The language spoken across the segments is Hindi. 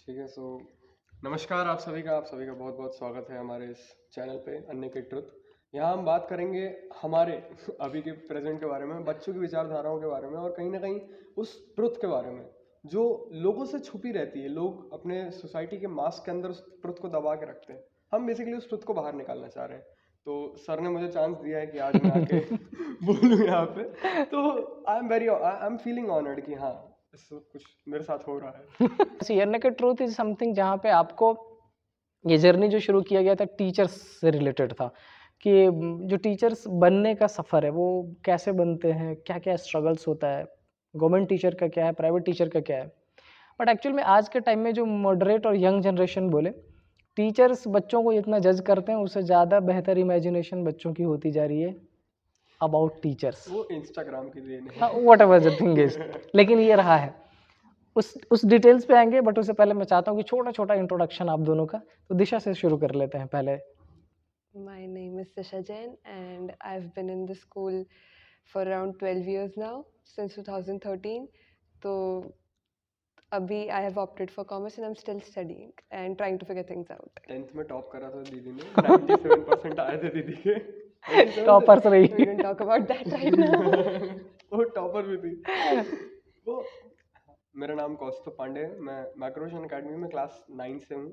ठीक है। नमस्कार आप सभी का बहुत बहुत स्वागत है हमारे इस चैनल पे अननेकेड ट्रुथ। यहाँ हम बात करेंगे हमारे अभी के प्रेजेंट के बारे में, बच्चों की विचारधाराओं के बारे में और कहीं ना कहीं उस ट्रुथ के बारे में जो लोगों से छुपी रहती है। लोग अपने सोसाइटी के मास्क के अंदर उस ट्रुथ को दबा के रखते हैं। हम बेसिकली उस ट्रुथ को बाहर निकालना चाह रहे हैं। तो सर ने मुझे चांस दिया है कि आज मैं आके बोलूँ यहाँ पे। तो आई एम फीलिंग ऑनर्ड कि हाँ, ऐसा कुछ मेरे साथ हो रहा है। सीएनए का ट्रूथ इज समथिंग जहाँ पे आपको ये जर्नी जो शुरू किया गया था टीचर्स से रिलेटेड था कि जो टीचर्स बनने का सफ़र है वो कैसे बनते हैं, क्या क्या स्ट्रगल्स होता है, गवर्नमेंट टीचर का क्या है, प्राइवेट टीचर का क्या है। बट एक्चुअल में आज के टाइम में जो मॉडरेट और यंग जनरेशन बोले, टीचर्स बच्चों को इतना जज करते हैं, उससे ज़्यादा बेहतर इमेजिनेशन बच्चों की होती जा रही है अबाउट टीचर्स। वो इंस्टाग्राम की देन हाँ, है। What ever the thing is, लेकिन ये रहा है। उस डिटेल्स पे आएंगे, बट उससे पहले मैं चाहता हूँ कि छोटा छोटा इंट्रोडक्शन आप दोनों का। तो दिशा से शुरू कर लेते हैं पहले। My name is Disha Jain, and I've been in the school for around 12 years now, since 2013. So, abhi I have opted for commerce and I'm still studying and trying to figure things out. 10th में टॉप करा था दीदी ने, 97% आए थे दीदी के। 97 टॉपर्स We रही। don't talk about that right now. वो टॉपर भी थी वो। मेरा नाम कौस्तुभ पांडे है। मैं मैक्रोविजन एकेडमी में क्लास 9 से हूँ।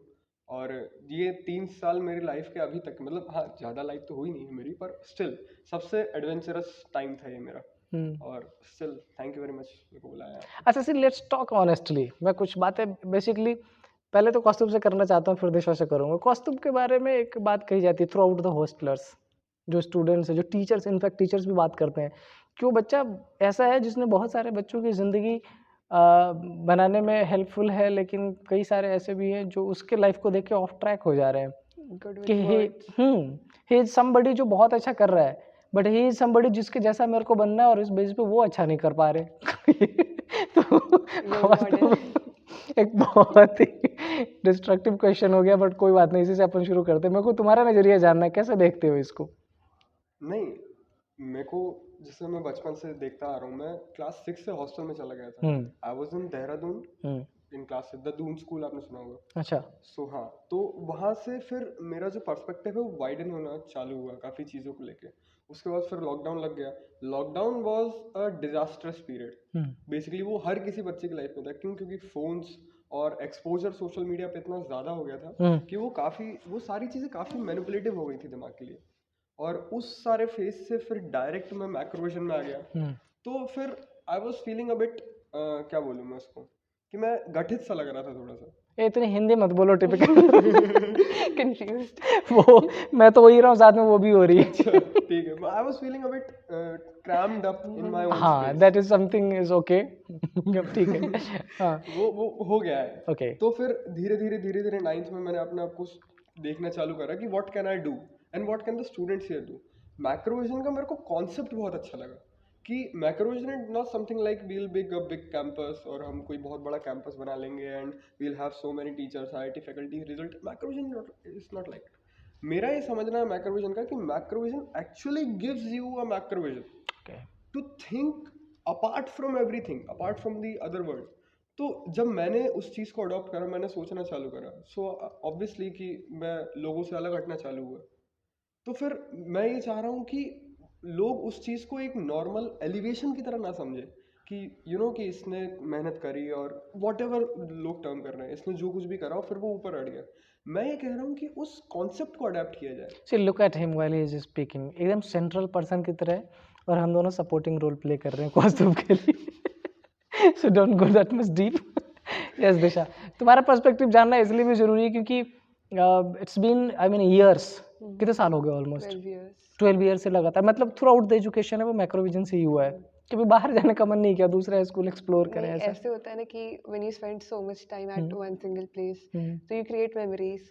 और ये 3 साल मेरी लाइफ के अभी तक, मतलब हाँ, ज़्यादा लाइफ तो हुई नहीं है मेरी, पर स्टिल सबसे एडवेंचरस टाइम था ये मेरा। और still thank you very much मेरे को बुलाया। अच्छा सी, लेट्स टॉक ऑनेस्टली। मैं कुछ बातें बेसिकली पहले तो कौस्तुभ से करना चाहता हूँ, फिर दिशा से करूँगा। कौस्तुभ के बारे में एक बात कही जाती है थ्रू आउट द हॉस्टलर्स, जो स्टूडेंट्स हैं, जो टीचर्स, इनफैक्ट टीचर्स भी बात करते हैं कि वो बच्चा ऐसा है जिसने बहुत सारे बच्चों की ज़िंदगी बनाने में हेल्पफुल है, लेकिन कई सारे ऐसे भी हैं जो उसके लाइफ को देख के ऑफ ट्रैक हो जा रहे हैं Good कि with words. He is somebody जो बहुत अच्छा कर रहा है, बट ही इज समबडी जिसके जैसा मेरे को बनना है और इस बेस पे वो अच्छा नहीं कर पा रहे। तो Role model. एक बहुत ही डिस्ट्रक्टिव क्वेश्चन हो गया, बट कोई बात नहीं, इसी से अपन शुरू करते हैं। मेरे को तुम्हारा नजरिया जानना है, कैसे देखते हो इसको? नहीं, मेरे को, जैसे मैं बचपन से देखता आ रहा हूँ, मैं क्लास 6 से हॉस्टल में चला गया था। I was in Dehradun in class the Doon school, आपने सुना होगा। अच्छा। हाँ, तो वहाँ से फिर मेरा जो पर्सपेक्टिव है वो वाइडन होना चालू हुआ काफ़ी चीज़ों को लेके। उसके बाद फिर लॉकडाउन लग गया। Lockdown was a disastrous period. Basically वो हर किसी बच्चे की लाइफ में था। क्यों? क्योंकि फोन्स और एक्सपोजर सोशल मीडिया पे इतना ज़्यादा हो गया था कि वो सारी चीज़ें काफ़ी मैनिपुलेटिव हो गई थी दिमाग के लिए। और उस सारे फेज से फिर डायरेक्ट मैं मैक्रोविजन में आ गया। तो फिर I was feeling a bit, क्या बोलूँ मैं उसको, कि मैं गठित सा लग रहा था थोड़ा सा। ये इतनी हिंदी मत बोलो, टिपिकल। Confused. वो मैं तो वही रहा हूँ, साथ में वो भी हो रही है। अच्छा, ठीक है। I was feeling a bit crammed up in my own हाँ, space. That is something is okay. ठीक है। हाँ, वो हो गया है। ओके। तो फिर धीरे धीरे 9th में मैंने अपने आप को देखना चालू करा कि what can I do and what can the students here do. Macrovision का मेरे को कॉन्सेप्ट बहुत अच्छा लगा कि Macrovision is not something like we'll big a big campus और हम कोई बहुत बड़ा कैंपस बना लेंगे and we'll have so many teachers, IIT faculty, result. Macrovision is not like. मेरा ये समझना है मैक्रोविजन का कि Macrovision actually gives you a Macrovision to think apart from everything, apart from the other world. तो जब मैंने उस चीज़ को अडॉप्ट करा, मैंने सोचना चालू करा, सो ऑब्वियसली कि मैं लोगों से अलग हटना चालू हुआ। तो फिर मैं ये चाह रहा हूँ कि लोग उस चीज़ को एक नॉर्मल एलिवेशन की तरह ना समझे कि कि इसने मेहनत करी और वॉट एवर लोग टर्म कर रहे हैं, इसने जो कुछ भी करा और फिर वो ऊपर अड़ गया। मैं ये कह रहा हूँ कि उस कॉन्सेप्ट को अडेप्ट किया जाए। See, look at him while he is speaking, एकदम सेंट्रल पर्सन की तरह है, और हम दोनों सपोर्टिंग रोल प्ले कर रहे हैं कौस्तुभ के लिए। So don't go that much deep. Yes Disha, तुम्हारा पर्सपेक्टिव जानना इसलिए भी जरूरी है क्योंकि it's been, I mean years, कितने साल हो गए? Almost 12 years. 12 ईयर से लगातार, मतलब थ्रू आउट द एजुकेशन है वो मैक्रोविजन से ही हुआ है। कभी बाहर जाने का मन नहीं किया, दूसरा स्कूल एक्सप्लोर करें नहीं, ऐसा? ऐसे होता है ना कि when you spend so much time at one single place, so you create memories,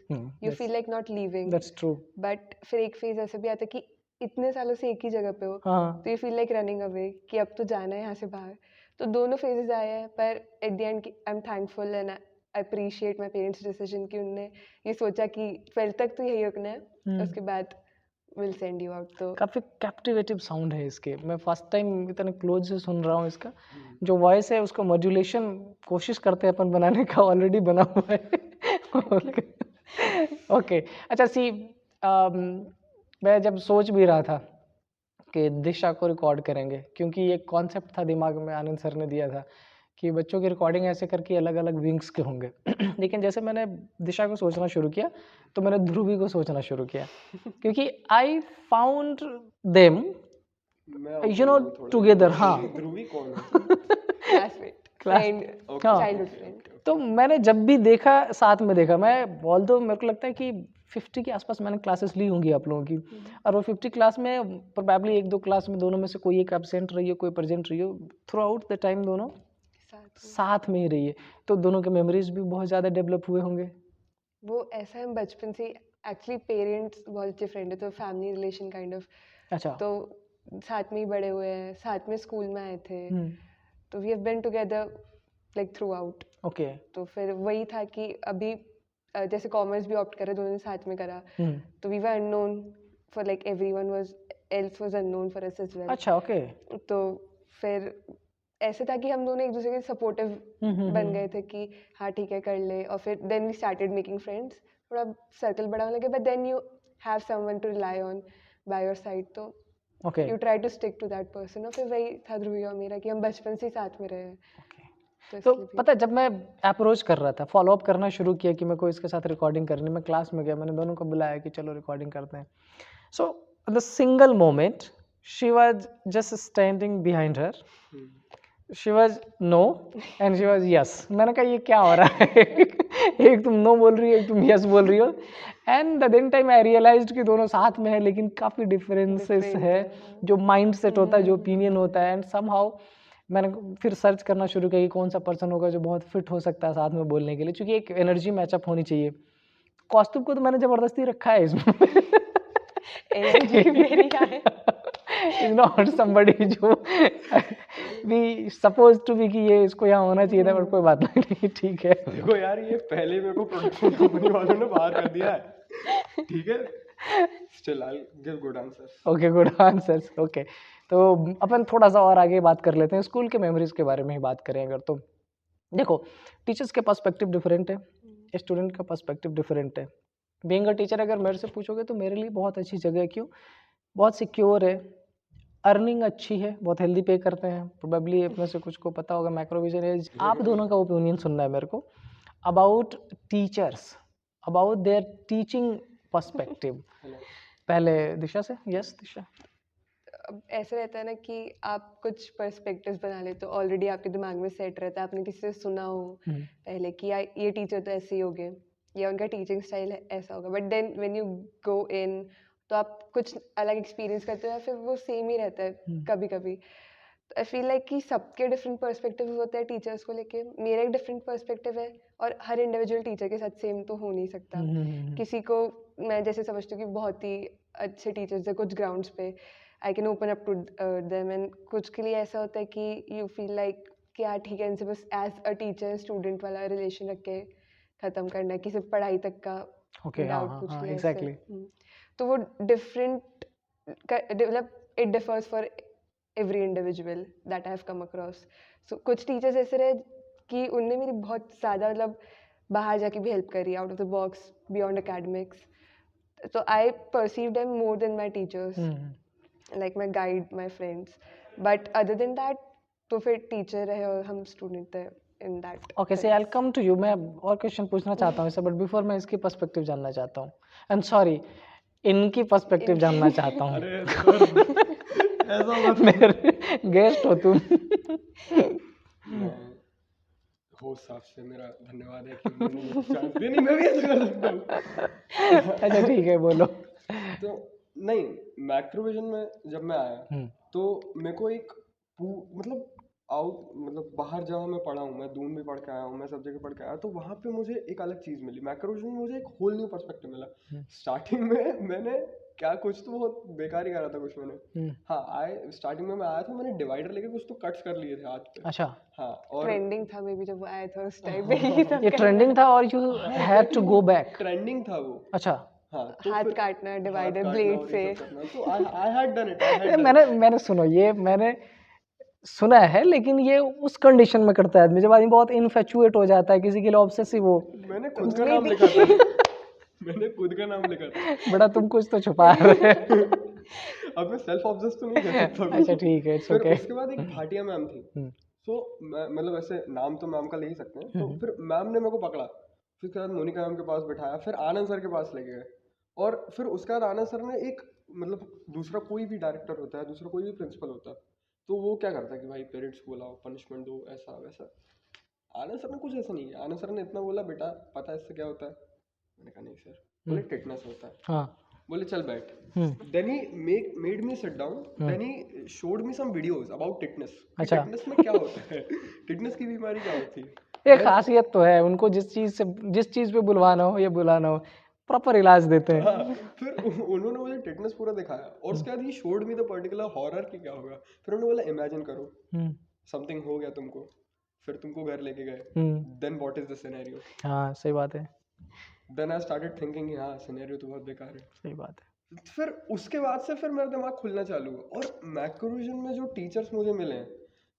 you feel like not leaving. That's true. But फिर एक फेज ऐसा भी आता है कि इतने सालों से एक ही जगह पे हो, हाँ, तो you feel like running away कि अब तो जाना है यहाँ से बाहर। तो दोनों फेजेस आए हैं, पर at the end I am thankful and I appreciate my parents decision कि उन्होंने ये सोचा कि 12th तक तो यही रुकना है, उसके बाद will send you out. तो काफ़ी कैप्टिवेटिव साउंड है इसके, मैं फर्स्ट टाइम इतने क्लोज से सुन रहा हूँ इसका। जो वॉइस है उसको मॉड्यूलेशन कोशिश करते हैं अपन बनाने का, ऑलरेडी बना हुआ है। ओके ओके, अच्छा सी, मैं जब सोच भी रहा था कि दिशा को रिकॉर्ड करेंगे, क्योंकि एक कॉन्सेप्ट था दिमाग में, आनंद सर ने दिया था कि बच्चों की रिकॉर्डिंग ऐसे करके अलग अलग विंग्स के होंगे। लेकिन जैसे मैंने दिशा को सोचना शुरू किया तो मैंने ध्रुवी को सोचना शुरू किया, क्योंकि आई फाउंड देम मैं यू नो टुगेदर। हाँ ध्रुवी कौन है? classmate, Class- friend, Okay, हाँ। childhood okay, friend. okay, तो मैंने जब भी देखा साथ में देखा, मैं ऑल्दो मेरे को लगता है कि 50 के आसपास मैंने क्लासेस ली होंगी आप लोगों की, और वो 50 क्लास में प्रोबेबली एक दो क्लास में दोनों में से कोई एक एब्सेंट रही हो, कोई प्रेजेंट रही हो, थ्रू आउट द टाइम दोनों साथ में। साथ में ही रही है, तो दोनों के मेमोरीज भी बहुत ज़्यादा डेवलप हुए होंगे। वो ऐसा है बचपन से एक्चुअली पेरेंट्स बहुत अच्छे फ्रेंड है, तो फैमिली रिलेशन काइंड ऑफ, अच्छा। तो साथ में ही बड़े हुए हैं, साथ में स्कूल में आए थे, तो we have been together like throughout. Okay. तो फिर वही था कि अभी जैसे कॉमर्स भी ऑप्ट करे, दोनों ने साथ में करा, तो we were unknown for like everyone was else was unknown for us as well. अच्छा ओके। तो फिर ऐसे था कि हम दोनों एक दूसरे के सपोर्टिव बन गए थे कि हाँ ठीक है कर ले, और फिर then we started making friends, थोड़ा सर्कल बड़ा होने लगे, but then you have someone to rely on by your side, तो okay you try to stick to that person. और फिर वही था ध्रुवी और मेरा कि हम बचपन से ही साथ में रहे हैं, तो तो इसलिए भी पता है, जब मैं अप्रोच कर रहा था, फॉलो अप करना शुरू किया कि मेरे को इसके साथ रिकॉर्डिंग करनी, मैं क्लास में गया, मैंने दोनों को बुलाया कि चलो रिकॉर्डिंग करते हैं। So the single moment she was just standing behind her, she was no and she was yes. मैंने कहा ये क्या हो रहा है? एक तुम नो बोल रही हो, एक तुम यस बोल रही हो, and the then time I realised कि दोनों साथ में है लेकिन काफ़ी डिफरेंसेस Different है, है। जो माइंड सेट होता है, जो ओपिनियन होता है, एंड समहाउ मैंने फिर सर्च करना शुरू किया कि कौन सा पर्सन होगा जो बहुत फिट हो सकता है साथ में बोलने के लिए, क्योंकि एक एनर्जी मैचअप होनी चाहिए। कौस्तुभ को तो मैंने ज़बरदस्ती रखा है इसमें। एनर्जी मेरी है। इज नॉट समबडी जो भी सपोज टू बी कि ये इसको यहाँ होना चाहिए था, बट कोई बात नहीं, ठीक है। देखो यार, ये पहले मेरे को प्रोडक्शन कंपनी वालों ने बाहर कर दिया है, ठीक है। Still I give good answers. Okay, good answers. Okay, तो अपन थोड़ा सा और आगे बात कर लेते हैं, स्कूल के मेमोरीज के बारे में ही बात करें अगर, तो देखो टीचर्स के पर्सपेक्टिव डिफरेंट है, स्टूडेंट का पर्सपेक्टिव डिफरेंट है। बीइंग अ टीचर अगर मेरे से पूछोगे तो मेरे लिए बहुत अच्छी जगह है। क्यों? बहुत सिक्योर है, अर्निंग अच्छी है, बहुत हेल्दी पे करते हैं, प्रोबेबली अपने से कुछ को पता होगा मैक्रोविजन एज। आप दोनों का ओपिनियन सुनना है मेरे को about teachers, about their teaching perspective. पहले दिशा से। यस दिशा। अब ऐसे रहता है ना कि आप कुछ पर्सपेक्टिव्स बना लेते हो, ऑलरेडी आपके दिमाग में सेट रहता है, आपने किसी से सुना हो पहले कि ये टीचर तो ऐसे ही होंगे या उनका टीचिंग स्टाइल ऐसा होगा, but then when you go in तो आप कुछ अलग एक्सपीरियंस करते हो या फिर वो सेम ही रहता है कभी कभी। आई फील लाइक कि सबके डिफरेंट पर्सपेक्टिव होते हैं टीचर्स को लेके। मेरा एक डिफरेंट पर्सपेक्टिव है और हर इंडिविजुअल टीचर के साथ सेम तो हो नहीं सकता। किसी को मैं जैसे समझती हूँ कि बहुत ही अच्छे टीचर्स है कुछ ग्राउंड्स पे, I can open up to them, and कुछ के लिए ऐसा होता है कि यू फील लाइक कि यार ठीक है इनसे बस एज अ टीचर स्टूडेंट वाला रिलेशन रख के ख़त्म करना है, कि सिर्फ पढ़ाई तक का ओके, हाँ डाउट हाँ पूछ हाँ, लिया एग्जैक्टली। ऐसे। तो वो डिफरेंट मतलब it differs for every individual that I have come across. So कुछ टीचर्स ऐसे रहे कि उनने मेरी बहुत ज़्यादा मतलब बाहर जाके भी हेल्प करी, out of the box, beyond academics. So I perceive them more than my teachers, like my guide, my friends. But other than that, तो फिर टीचर रहे और हम स्टूडेंट थे in that. ओके, से आई कम टू यू। मैं और क्वेश्चन पूछना चाहता हूँ इससे, बट बिफोर मैं इसकी पर्सपेक्टिव जानना चाहता हूँ, एंड सॉरी इनकी पर्सपेक्टिव जानना चाहता हूँ। अरे सर, ऐसा मत। मेरे गेस्ट हो तुम। मैं होस्ट साहब से मेरा धन्यवाद है कि उन्होंने मुझे चांस दिया। नहीं, मैं भी ऐसा कर सकता हूँ। अच्छा ठीक है, बोलो। तो नहीं, मैक्रोविजन में जब मैं आया तो मेरे को एक मतलब मतलब बाहर जहाँ मैं पढ़ा हूँ, मैं दून भी पढ़ के आया हूँ, मैं सब जगह पढ़ के आया, तो वहाँ पे मुझे एक अलग चीज़ मिली। मैक्रोविजन में मुझे एक होल न्यू पर्सपेक्टिव मिला। स्टार्टिंग में मैंने क्या कुछ तो बहुत बेकार ही करा था कुछ मैंने। हाँ, स्टार्टिंग में मैं आया था, मैंने डिवाइडर लेके कुछ तो कट्स कर लिए थे हाथ पे। अच्छा, हाँ, और ट्रेंडिंग था मे बी जब वो आया था उस टाइम पे ही सब ये ट्रेंडिंग था और you had to go back. Trending था वो। अच्छा, हाँ तो हाथ फिर काटना हाथ डिवाइडर काटना ब्लेड और से। ये सब करना, तो I had done it, I had done मैंने मैंने सुनो, ये मैंने सुना है, लेकिन ये उस कंडीशन में करता है आदमी जब आदमी बहुत इनफैचुएट हो जाता है किसी के लिए, ऑब्सेसिव हो। मैंने खुद का Maybe. नाम लिखा था मैंने खुद का नाम लिखा था। बड़ा तुम कुछ तो छुपा रहे हो। अब मैं सेल्फ ऑब्सेस तो नहीं कह सकता अच्छा ठीक है, इट्स फिर ओके। उसके बाद एक भाटिया मैम थी, हम्म, सो मतलब ऐसे नाम तो मैम का ले ही सकते हैं, तो हम्म, फिर मैम ने मेरे को पकड़ा, फिर उसके बाद मोनिका मैम के पास बिठाया, फिर आनंद सर के पास लेके गए, और फिर उसके बाद आनंद सर ने एक मतलब दूसरा कोई भी डायरेक्टर होता है, दूसरा कोई भी प्रिंसिपल होता है, तो वो क्या करता है कि भाई पेरेंट्स को बुलाओ, पनिशमेंट दो, ऐसा वैसा। आनंद सर ने कुछ ऐसा नहीं है, आनंद सर ने इतना बोला, बेटा पता है इससे क्या होता है? मैंने कहा नहीं सर। बोले टिटनेस होता है। हाँ, बोले चल बैठ। Hmm, then he made me sit down, then he showed me some videos about tetanus, कि अच्छा। टिटनेस में क्या होता है, टिटनेस की बीमारी क्या होती है। ये Then खासियत तो है उनको, जिस चीज पे बुलवाना हो या बुलाना हो, प्रॉपर इलाज देते हैं। हाँ, फिर उन्होंने मुझे टिटनेस पूरा दिखाया, और उसके बाद ही showed me the particular horror की क्या होगा। फिर उन्होंने बोला इमेजिन करो हम्म, समथिंग हो गया तुमको, फिर तुमको घर लेके गए, hmm, then what is the scenario. हाँ सही बात है, देन आई स्टार्टेड थिंकिंग हाँ सिनेरियो तो बहुत बेकार है। सही बात है। फिर उसके बाद से फिर मेरा दिमाग खुलना चालू हुआ, और मैक्रोविजन में जो टीचर्स मुझे मिले हैं,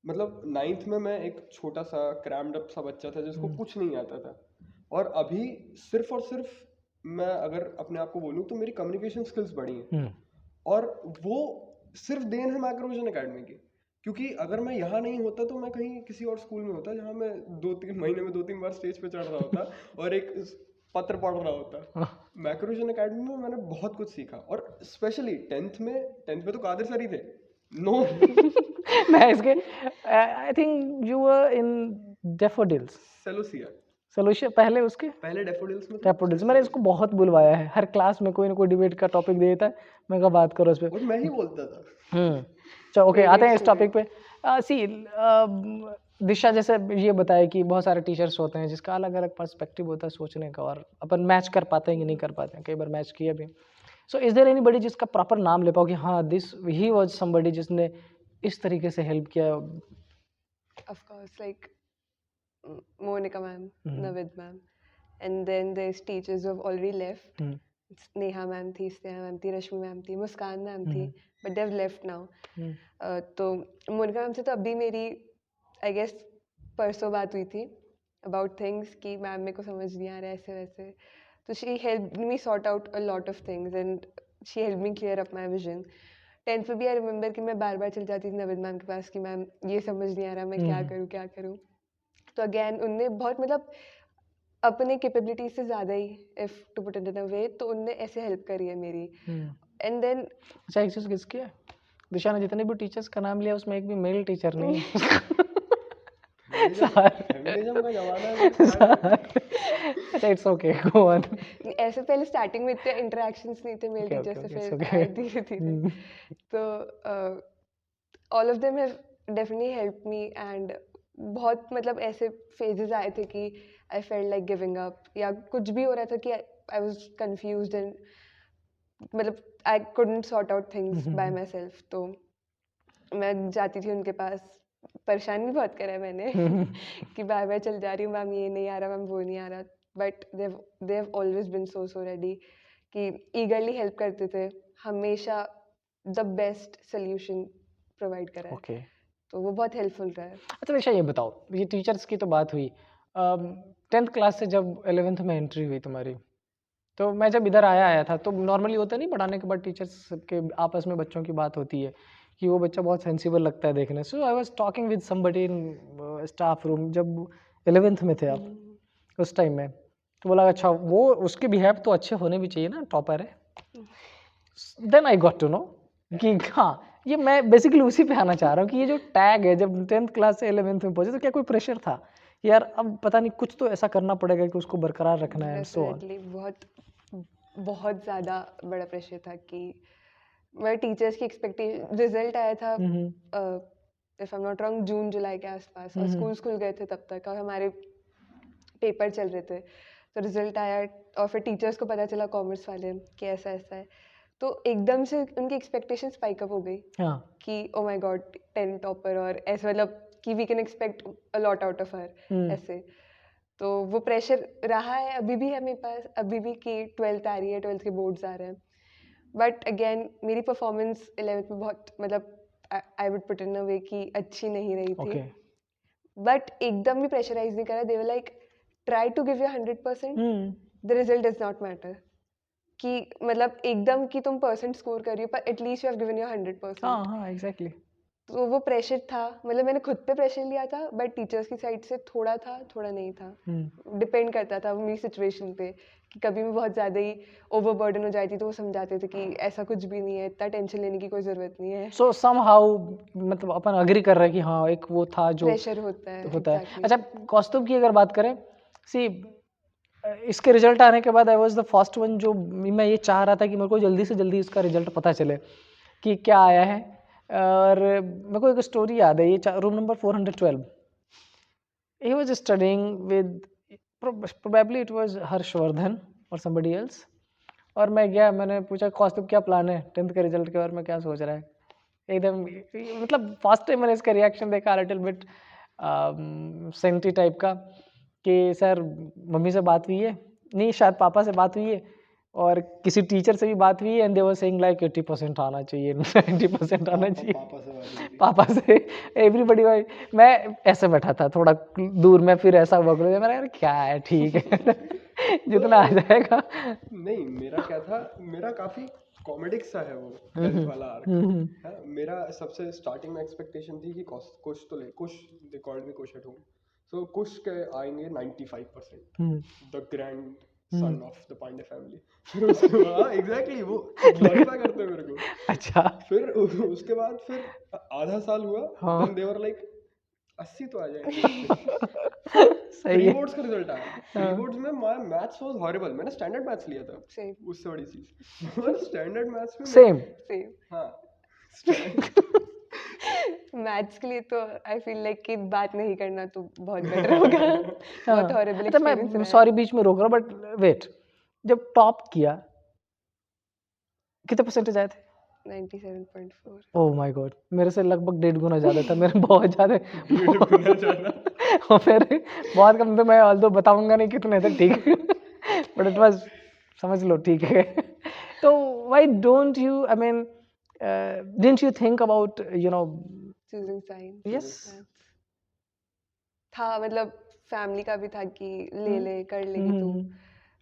मतलब नाइन्थ में मैं एक छोटा सा क्रैम्ड अप सा बच्चा था जिसको कुछ नहीं आता था, और अभी सिर्फ और सिर्फ मैं अगर अपने आप को बोलूँ तो मेरी कम्युनिकेशन स्किल्स बढ़ी हैं, हम्म, और वो सिर्फ देन है मैक्रोविजन एकेडमी की। क्योंकि अगर मैं यहाँ नहीं होता तो मैं कहीं किसी और स्कूल में होता, जहाँ मैं 2-3 महीने में 2-3 बार स्टेज पे चढ़ रहा होता और एक पत्र पढ़ रहा होता। मैक्रोविजन एकेडमी में मैंने बहुत कुछ सीखा, और स्पेशली टेंथ में तो कादिर सर ही थे। नो मैं इसके, I think you were in daffodils celosia, solution, पहले उसके पहले डेफोडिल्स में था, डेफोडिल्स। फिर मैंने इसको बहुत बुलवाया है, हर क्लास में कोई ना कोई डिबेट का टॉपिक दे देता है, मैं कहा बात करो उस पर। और मैं ही बोलता था। चलो ओके, आते हैं Favorite इस टॉपिक पे। सी दिशा जैसे ये बताया कि बहुत सारे टीचर्स होते हैं जिसका अलग अलग पर्सपेक्टिव होता है सोचने का, और अपन मैच कर पाते हैं कि नहीं कर पाते हैं, कई बार मैच किया भी। सो इज देयर एनीबॉडी जिसका प्रॉपर नाम ले पाओ कि हाँ दिस ही वाज समबडी जिसने इस तरीके से हेल्प किया? Of course, like Monica ma'am, hmm, Navid ma'am, and then there's teachers who have already left. Hmm, Neha ma'am थी, Sneha ma'am थी, Rashmi ma'am थी, मुस्कान ma'am थी, हम्म, but they've left now. हम्म, तो मोनिका मैम से तो अभी मेरी आई गेस परसों बात हुई थी अबाउट थिंग्स कि मैम मेरे को समझ नहीं आ रहा है ऐसे वैसे, तो she help me sort out a lot of things and she help me clear up my vision. Tenth में भी आई रिमेंबर कि मैं बार बार चल जाती थी नविद मैम के पास कि मैम ये समझ नहीं आ रहा, मैं क्या करूँ क्या करूँ। तो अगेन उनने बहुत मतलब अपने कैपेबिलिटी से ज़्यादा ही, if to put it in a way, तो उनने ऐसे हेल्प करी है मेरी। एंड देन अच्छा एक चीज़ किसकी है, दिशा ने जितने भी टीचर्स का नाम लिया उसमें एक भी मेल टीचर नहीं है। फेमिनिज्म का जमाना है, फिर क्या करें? अच्छा इट्स ओके, गो ऑन। ऐसे पहले स्टार्टिंग में इतने इंटरेक्शंस नहीं थे मेल ओके टीचर ओके से, ओके, इट्स फिर ओके। आए धीरे धीरे। तो all of them have definitely help me, and बहुत मतलब ऐसे फेजेस आए थे कि I felt like giving up, या कुछ भी हो रहा था कि आई वाज कंफ्यूज्ड एंड मतलब I couldn't sort out things by my self. तो मैं जाती थी उनके पास, परेशान भी बहुत करा है मैंने कि बार बार चल जा रही हूँ, मैम ये नहीं आ रहा, मैम वो नहीं आ रहा, but they have always been so ready कि ईगरली हेल्प करते थे, हमेशा द बेस्ट सोल्यूशन प्रोवाइड करा है, ओके, तो वो बहुत हेल्पफुल रहा है। अच्छा दिशा ये बताओ, ये टीचर्स की तो बात हुई, 10th क्लास से जब 11th में एंट्री हुई तुम्हारी, तो मैं जब इधर आया था तो नॉर्मली होता नहीं पढ़ाने के बाद टीचर्स के आपस में बच्चों की बात होती है कि वो बच्चा बहुत सेंसिबल लगता है देखने। So I was talking with somebody in staff room, जब 11th में थे आप उस टाइम में, तो बोला अच्छा वो उसके बिहेव तो अच्छे होने भी चाहिए ना, टॉपर है। Then I got to know कि हाँ, ये मैं बेसिकली उसी पे आना चाह रहा हूँ कि ये जो टैग है, जब 10th क्लास से 11th में पहुंचे तो क्या कोई प्रेशर था यार, अब पता नहीं कुछ तो ऐसा करना पड़ेगा कि उसको बरकरार रखना है एंड सो ऑन? डेफिनेटली बहुत ज़्यादा बड़ा प्रेशर था कि मेरे टीचर्स की एक्सपेक्टेशन, रिजल्ट आया था if I am not wrong जून जुलाई के आसपास, और स्कूल खुल गए थे तब तक, और हमारे पेपर चल रहे थे, तो रिजल्ट आया और फिर टीचर्स को पता चला कॉमर्स वाले कि ऐसा ऐसा है, तो एकदम से उनकी एक्सपेक्टेशन स्पाइक अप हो गई हाँ, कि ओ माय गॉड 10 टॉपर, और ऐसे मतलब कि we can expect a lot out of her ऐसे। तो वो प्रेशर रहा है, अभी भी है मेरे पास, अभी भी कि 12th आ रही है, 12th के बोर्ड्स आ रहे हैं। बट अगेन मेरी परफॉर्मेंस 11th में बहुत मतलब I would put in a way कि अच्छी नहीं रही थी। ओके। बट एकदम भी प्रेशराइज नहीं करा, they were like try to give you 100%, the result does not matter. कि मतलब एकदम कि तुम परसेंट स्कोर कर रही हो पर at least you have given your 100%। हाँ हाँ एग्जैक्टली। तो वो प्रेशर था, मतलब मैंने खुद पे प्रेशर लिया था, बट टीचर्स की साइड से थोड़ा था, थोड़ा नहीं था। डिपेंड करता था मेरी सिचुएशन पे कि कभी मैं बहुत ज़्यादा ही ओवरबर्डन हो जाती तो वो समझाते थे कि ऐसा कुछ भी नहीं है, इतना टेंशन लेने की कोई ज़रूरत नहीं है। सो समहाउ मतलब अपन अग्री कर रहे हैं कि हाँ एक वो था जो प्रेशर होता है, होता है। एग्जैक्टली। अच्छा कौस्तुभ की अगर बात करें, सी इसके रिजल्ट आने के बाद I was the first one जो मैं ये चाह रहा था कि मेरे को जल्दी से जल्दी इसका रिजल्ट पता चले कि क्या आया है। और मेरे को एक स्टोरी याद है, ये room number 412, he was studying with probably it was Harshvardhan और somebody else। और मैं गया, मैंने पूछा कौस्तुभ क्या प्लान है 10th के रिजल्ट के बारे में, क्या सोच रहा है। एकदम मतलब फर्स्ट टाइम मैंने इसका रिएक्शन देखा लिटिल बिट सेंटी टाइप का कि सर मम्मी से बात हुई है, नहीं शायद पापा से बात हुई है और किसी टीचर से भी बात हुई है and they were saying like 80% आना चाहिए 90% आना चाहिए पापा से एवरीबडी भाई। मैं ऐसे बैठा था थोड़ा दूर में, फिर ऐसा बगल में, मैंने यार क्या है ठीक है जितना आ जाएगा। नहीं मेरा क्या था, मेरा काफी कॉमेडिक सा है वो 12th वाला आर्क है। मेरा सबसे स्टार्टिंग में एक्सपेक्टेशन थी कि कुछ तो ले, कुछ दे कॉल्ड मी कुछ एट होम, सो कुछ के आएंगे 95%, the grandson of the Pandey family. फिर उसके बाद एग्जैक्टली वो ग्लोरीफाई करते हैं मेरे को। अच्छा फिर उसके बाद फिर आधा साल हुआ, हाँ। देन दे वर लाइक 80 तो आ जाएंगे। सही प्री है। बोर्ड्स का रिजल्ट आया, प्री बोर्ड्स में माय मैथ्स वाज हॉरिबल। मैंने स्टैंडर्ड मैथ्स लिया था, सेम उससे बड़ी चीज। और स्टैंडर्ड मैथ्स में सेम सेम हाँ मैथ्स के लिए तो आई फील लाइक कि बात नहीं करना तो बहुत बेटर होगा। बहुत हॉरिबल अच्छा एक्सपीरियंस मैं रहा है। सॉरी बीच में रोक रहा हूँ बट वेट, जब टॉप किया कितने परसेंटेज आए थे? 97.4। ओह माय गॉड, मेरे से लगभग 1.5 गुना ज़्यादा था, मेरे बहुत ज़्यादा। गुना ज्यादा। और मेरे बहुत कम थे, मैं ऑल्दो बताऊंगा नहीं कितने थे, ठीक है बट इट वाज, समझ लो ठीक है। तो why don't you I mean didn't you think about you know choosing science yes था, मतलब फैमिली का भी था कि ले ले कर लेगी तू,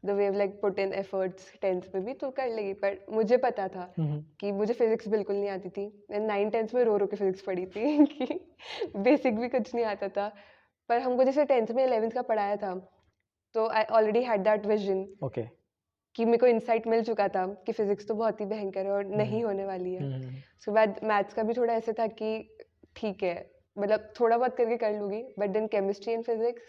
the way like put in efforts 10th में भी तो कर लेगी। पर मुझे पता था कि मुझे फिजिक्स बिल्कुल नहीं आती थी। मैं 9th-10th में रो रो के फिजिक्स पढ़ी थी कि बेसिक भी कुछ नहीं आता था। पर हमको जैसे 10th में 11th का पढ़ाया था तो I already had that vision okay कि मेरे को इंसाइट मिल चुका था कि फिजिक्स तो बहुत ही भयंकर है और नहीं होने वाली है। उसके बाद मैथ्स का भी थोड़ा ऐसे था कि ठीक है मतलब थोड़ा बहुत करके कर लूँगी, but then chemistry and physics,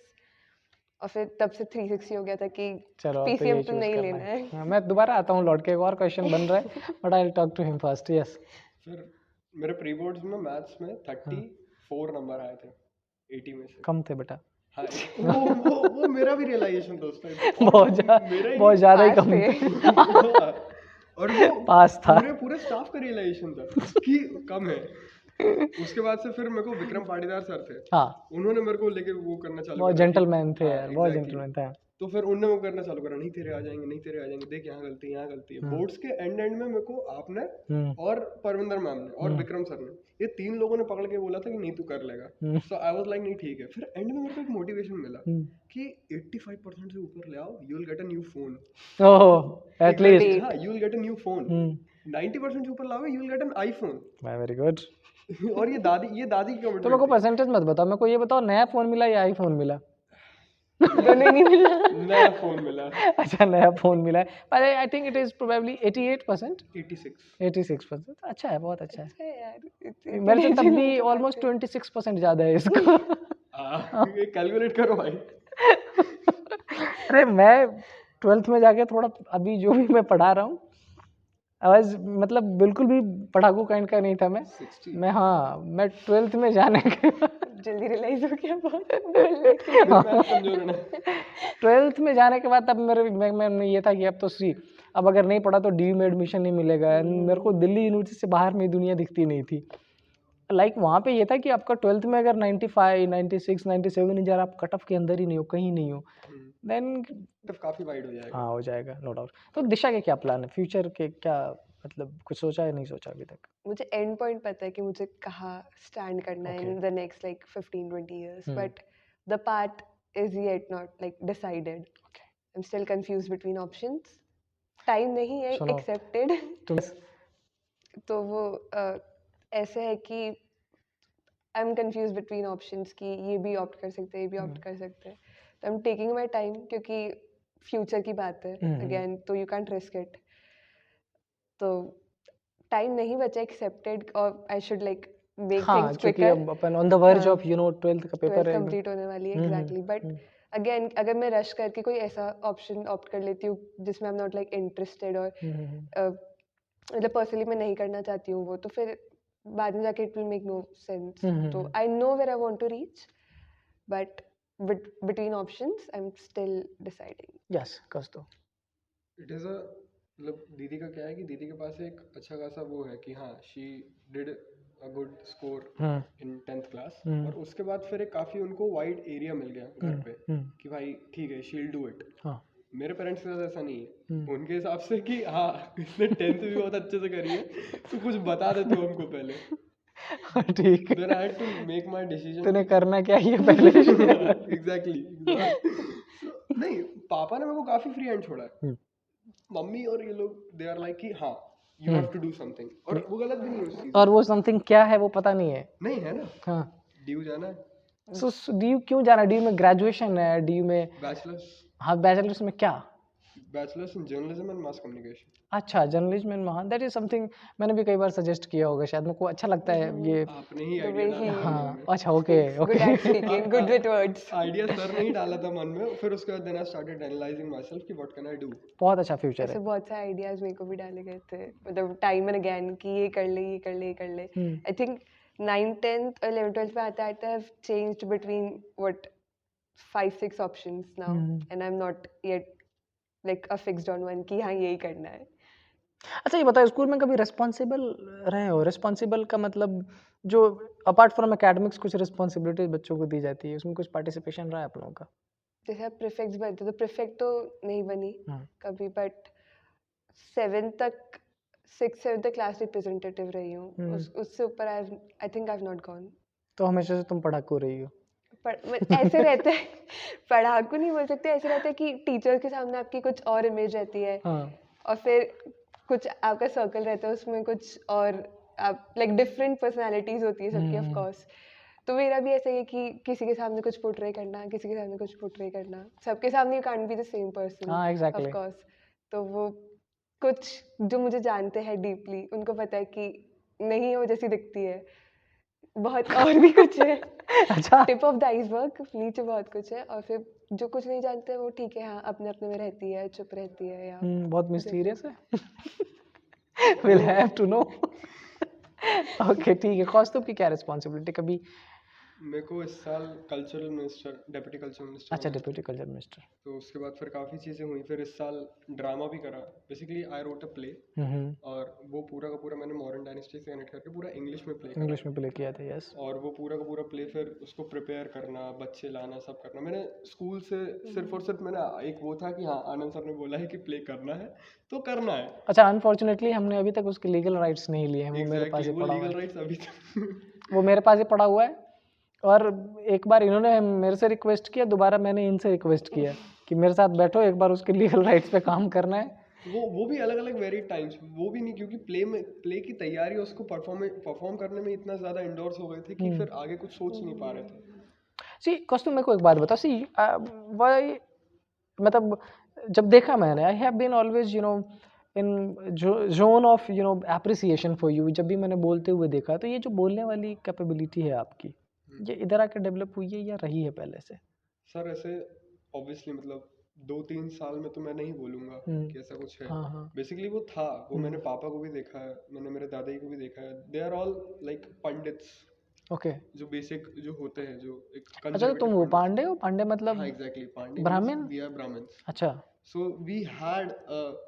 और फिर तब से 360 हो गया था कि चलो अब तो पीसीएम यही तो चूज नहीं करना लेना है। है। हाँ, मैं दोबारा आता हूँ लौट के, एक और क्वेश्चन बन रहा है but I will talk to him first. Yes फिर मेरे प्री बोर्ड्स में मैथ्स में 34 नंबर आए थे 80 में से। कम थे बेटा। हाँ वो मेरा भी रियलाइजेशन था उस टाइम। बहुत ज़्यादा ही पास कम थे। थे। और वो पास था। पूरे स्टाफ का रियलाइजेशन था कि कम है। उसके बाद से फिर मेरे को विक्रम पाटीदार सर थे, हाँ उन्होंने मेरे को लेके वो करना चालू बहुत करा कि- जेंटलमैन थे हाँ, यार, बहुत exactly। जेंटलमैन थे। तो फिर उनने वो करना चालू करा, नहीं तेरे आ जाएंगे, नहीं तेरे आ जाएंगे, देख यहाँ गलती है, यहाँ गलती है। बोर्ड्स के एंड में मेरे को आपने और परविंदर मैम ने और विक्रम सर ने, ये 3 लोगों ने पकड़ के बोला था कि नहीं तू कर लेगा। सो आई वाज लाइक नहीं ठीक है। फिर एंड में मेरे को एक मोटिवेशन मिला कि 85% से ऊपर ले आओ, you will get a new phone. Oh at least. हाँ, you will get a new phone. 90% से ऊपर लाओगे, you will get an iPhone. Very good. और ये दादी की तो मेरे को कमिटमेंट थी। परसेंटेज मत बताओ, मेरे को ये बताओ नया फोन मिला या आईफोन मिला? दोनों ही नहीं मिला। नया फोन मिला। अच्छा नया फोन मिला है, पर I think it is probably 88%। 86%। अच्छा है, बहुत अच्छा है। अच्छा है यार, मेरे से तब इतनी भी तो बात ऑलमोस्ट है। 26% ज़्यादा है इसका। ये कैलकुलेट करो भाई। अरे मैं 12th में जाके थोड़ा अभी जो भी मैं पढ़ा रहा हूँ, आवाज मतलब बिल्कुल भी पढ़ाकू काइंड का नहीं था मैं। 60। मैं हाँ मैं 12th में जाने के जल्दी रियलाइज हो गया बहुत। मैं कमजोर है ना। 12th में जाने के बाद तब मैं ये था कि अब तो सी, अब अगर नहीं पढ़ा तो डी में एडमिशन नहीं मिलेगा। And मेरे को दिल्ली यूनिवर्सिटी से बाहर मेरी दुनिया दिखती नहीं थी। लाइक वहाँ पे ये था कि आपका 12th में अगर 95, 96, 97 नहीं जा रहा, आप कट ऑफ के अंदर ही नहीं हो, कहीं नहीं हो, देन तो काफी वाइड हो जाएगा। हाँ हो जाएगा, नो डाउट। तो दिशा के क्या प्लान है फ्यूचर के, क्या मतलब कुछ सोचा है नहीं सोचा अभी तक? मुझे एंड पॉइंट पता है कि मुझे कहाँ स्टैंड करना है Okay. In the next like 15-20 years, Hmm. But the path is yet not like decided. I am still confuse between options. Time नहीं है सुनो एक्सेप्टेड। तुम तो वो ऐसे है कि I am confuse between options कि ये भी ऑप्ट कर सकते हैं, ये भी ऑप्ट कर सकते हैं। तो I am taking my time, क्योंकि फ्यूचर की बात है अगेन, तो यू कैंट रिस्क इट। तो टाइम नहीं बचा एक्सेप्टेड, और आई शुड लाइक मेक हाँ थिंग्स क्योंकि क्विकर। अब अपन ऑन द वर्ज हाँ, ऑफ 12th का पेपर 12th है एकदम। कंप्लीट होने वाली है एग्जैक्टली। बट अगेन अगर मैं रश करके कोई ऐसा ऑप्शन ऑप्ट कर लेती हूँ जिसमें आई एम नॉट लाइक इंटरेस्टेड, और मतलब पर्सनली मैं नहीं करना चाहती हूँ वो, तो फिर बाद में जाके it will make no sense. तो I know where I want to reach, but between options I'm still deciding. Yes कस दो। इट इज़ अ मतलब दीदी का क्या है कि दीदी के पास एक अच्छा खासा वो है कि हाँ she did a good score in 10th class, और उसके बाद फिर एक काफ़ी उनको वाइड एरिया मिल गया घर पे कि भाई ठीक है शी विल डू इट। हाँ मेरे पेरेंट्स के साथ ऐसा नहीं है, उनके हिसाब से कि हाँ इसने 10th भी बहुत अच्छे से करी है, तो कुछ बता दे तू हमको पहले। ठीक देन है, I had to make my decision. तूने करना क्या ही है पहले। एग्जैक्टली। नहीं, पापा ने मेरे को काफी फ्री हैंड छोड़ा है। मम्मी और ये लोग दे आर लाइक कि हाँ you have to do something, और वो गलत भी नहीं है उस चीज और वो समथिंग क्या है वो पता नहीं है। में। नहीं है ना, हाँ ड्यू जाना है, सो डी यू क्यों जाना, डी यू में ग्रेजुएशन है, डी यू में बैचलर्स हाँ बैचलर्स में क्या? Bachelors in journalism and mass communication. अच्छा जर्नलिज्म में हाँ दैट इज समथिंग मैंने भी कई बार सजेस्ट किया होगा, शायद मेरे को अच्छा लगता है ये। आपने ही The आइडिया way डाला he था मन हाँ में। अच्छा okay good at okay. speaking, good with words. Idea sir ने ही डाला था मन में, फिर उसके बाद then I started analysing myself कि व्हाट कैन आई डू। बहुत अच्छा फ्यूचर ऐसे है। बहुत से आइडियाज मेरे को भी डाले गए थे, मतलब टाइम एंड अगेन कि ये कर ले, ये कर ले, ये कर ले। I think 9th 10th 11th 12th में आते आते I have changed between what 5-6 options now, and I am not yet like a fixed on one कि हाँ यही करना है। अच्छा ये बताओ स्कूल में कभी रिस्पॉन्सिबल रहे हो? रिस्पॉन्सिबल का मतलब जो अपार्ट फ्रॉम एकेडमिक्स कुछ रिस्पॉन्सिबिलिटीज बच्चों को दी जाती है, उसमें कुछ पार्टिसिपेशन रहा है आप लोगों का? जैसे आप प्रीफेक्ट्स बनते तो प्रीफेक्ट तो नहीं बनी कभी, बट 7th तक 6th 7th तक क्लास रिप्रेजेंटेटिव रही हूँ। उससे ऊपर I think I have not gone. तो हमेशा से तुम पढ़ाकू रही हो? ऐसे रहता है, पढ़ाकू नहीं बोल सकते, ऐसे रहता है कि टीचर के सामने आपकी कुछ और इमेज रहती है, और फिर कुछ आपका सर्कल रहता है उसमें कुछ और, आप लाइक डिफरेंट पर्सनालिटीज होती है सबकी ऑफ कोर्स। तो मेरा भी ऐसा ही है कि किसी के सामने कुछ पोर्ट्रे करना, किसी के सामने कुछ पोर्ट्रे करना, सबके सामने you can't be the same person हाँ ऑफ एग्जैक्टली। कोर्स। तो वो कुछ जो मुझे जानते हैं डीपली उनको पता है कि नहीं वो जैसी दिखती है, बहुत और भी कुछ है। अच्छा टिप ऑफ द आइसबर्ग, नीचे बहुत कुछ है, और फिर जो कुछ नहीं जानते वो ठीक है, हाँ अपने अपने में रहती है, चुप रहती है, या बहुत मिस्टीरियस है। Will have to know. Okay ठीक है, कौस्तुभ की क्या रिस्पॉन्सिबिलिटी कभी? मेरे को इस साल cultural minister, deputy cultural minister अच्छा बनाया। Deputy culture minister. तो उसके बाद फिर काफ़ी चीज़ें हुई, फिर इस साल ड्रामा भी करा। Basically I wrote a play, और वो पूरा का पूरा मैंने मॉडर्न डायनेस्टी से कनेक्ट करके पूरा इंग्लिश में प्ले करा। इंग्लिश में प्ले किया था यस। और वो पूरा का पूरा प्ले फिर उसको प्रिपेयर करना, बच्चे लाना, सब करना। मैंने स्कूल से सिर्फ और सिर्फ मैंने एक वो था कि हाँ आनंद सर ने बोला है कि प्ले करना है तो करना है। अच्छा अनफॉर्चुनेटली हमने अभी तक उसके लीगल राइट्स नहीं लिए हैं, वो मेरे पास एग्जैक्टली, ही वो पड़ा हुआ लीगल है। राइट्स अभी तक वो मेरे पास ही पड़ा हुआ है, और एक बार इन्होंने मेरे से रिक्वेस्ट किया, दोबारा मैंने इनसे रिक्वेस्ट किया कि मेरे साथ बैठो एक बार उसके लीगल राइट्स पे काम करना है। वो भी अलग अलग वेरी टाइम्स, वो भी नहीं, क्योंकि प्ले की तैयारी और उसको परफॉर्म करने में इतना ज़्यादा इंडोर्स हो गए थे कि फिर आगे कुछ सोच नहीं पा रहे थे। सी कौस्तुभ मेरे को एक बात बता, सी वाई मतलब जब देखा मैंने, I have been always you know in zone of you know appreciation for you. जब भी मैंने बोलते हुए देखा, तो ये जो बोलने वाली कैपेबिलिटी है आपकी, ये इधर आके डेवलप हुई है या रही है पहले से? सर ऐसे ऑब्वियसली मतलब 2-3 साल में तो मैं नहीं बोलूँगा कि ऐसा कुछ है। बेसिकली वो था, वो मैंने पापा को भी देखा है, मैंने मेरे दादाजी को भी देखा है। They are all like pundits, okay. जो बेसिक जो होते हैं, जो एक अच्छा, तो तुम वो कंजर्वेटिव। पांडे हो? पांडे मतलब हाँ exactly, Pandey Brahmin? We are Brahmins. अच्छा। So we had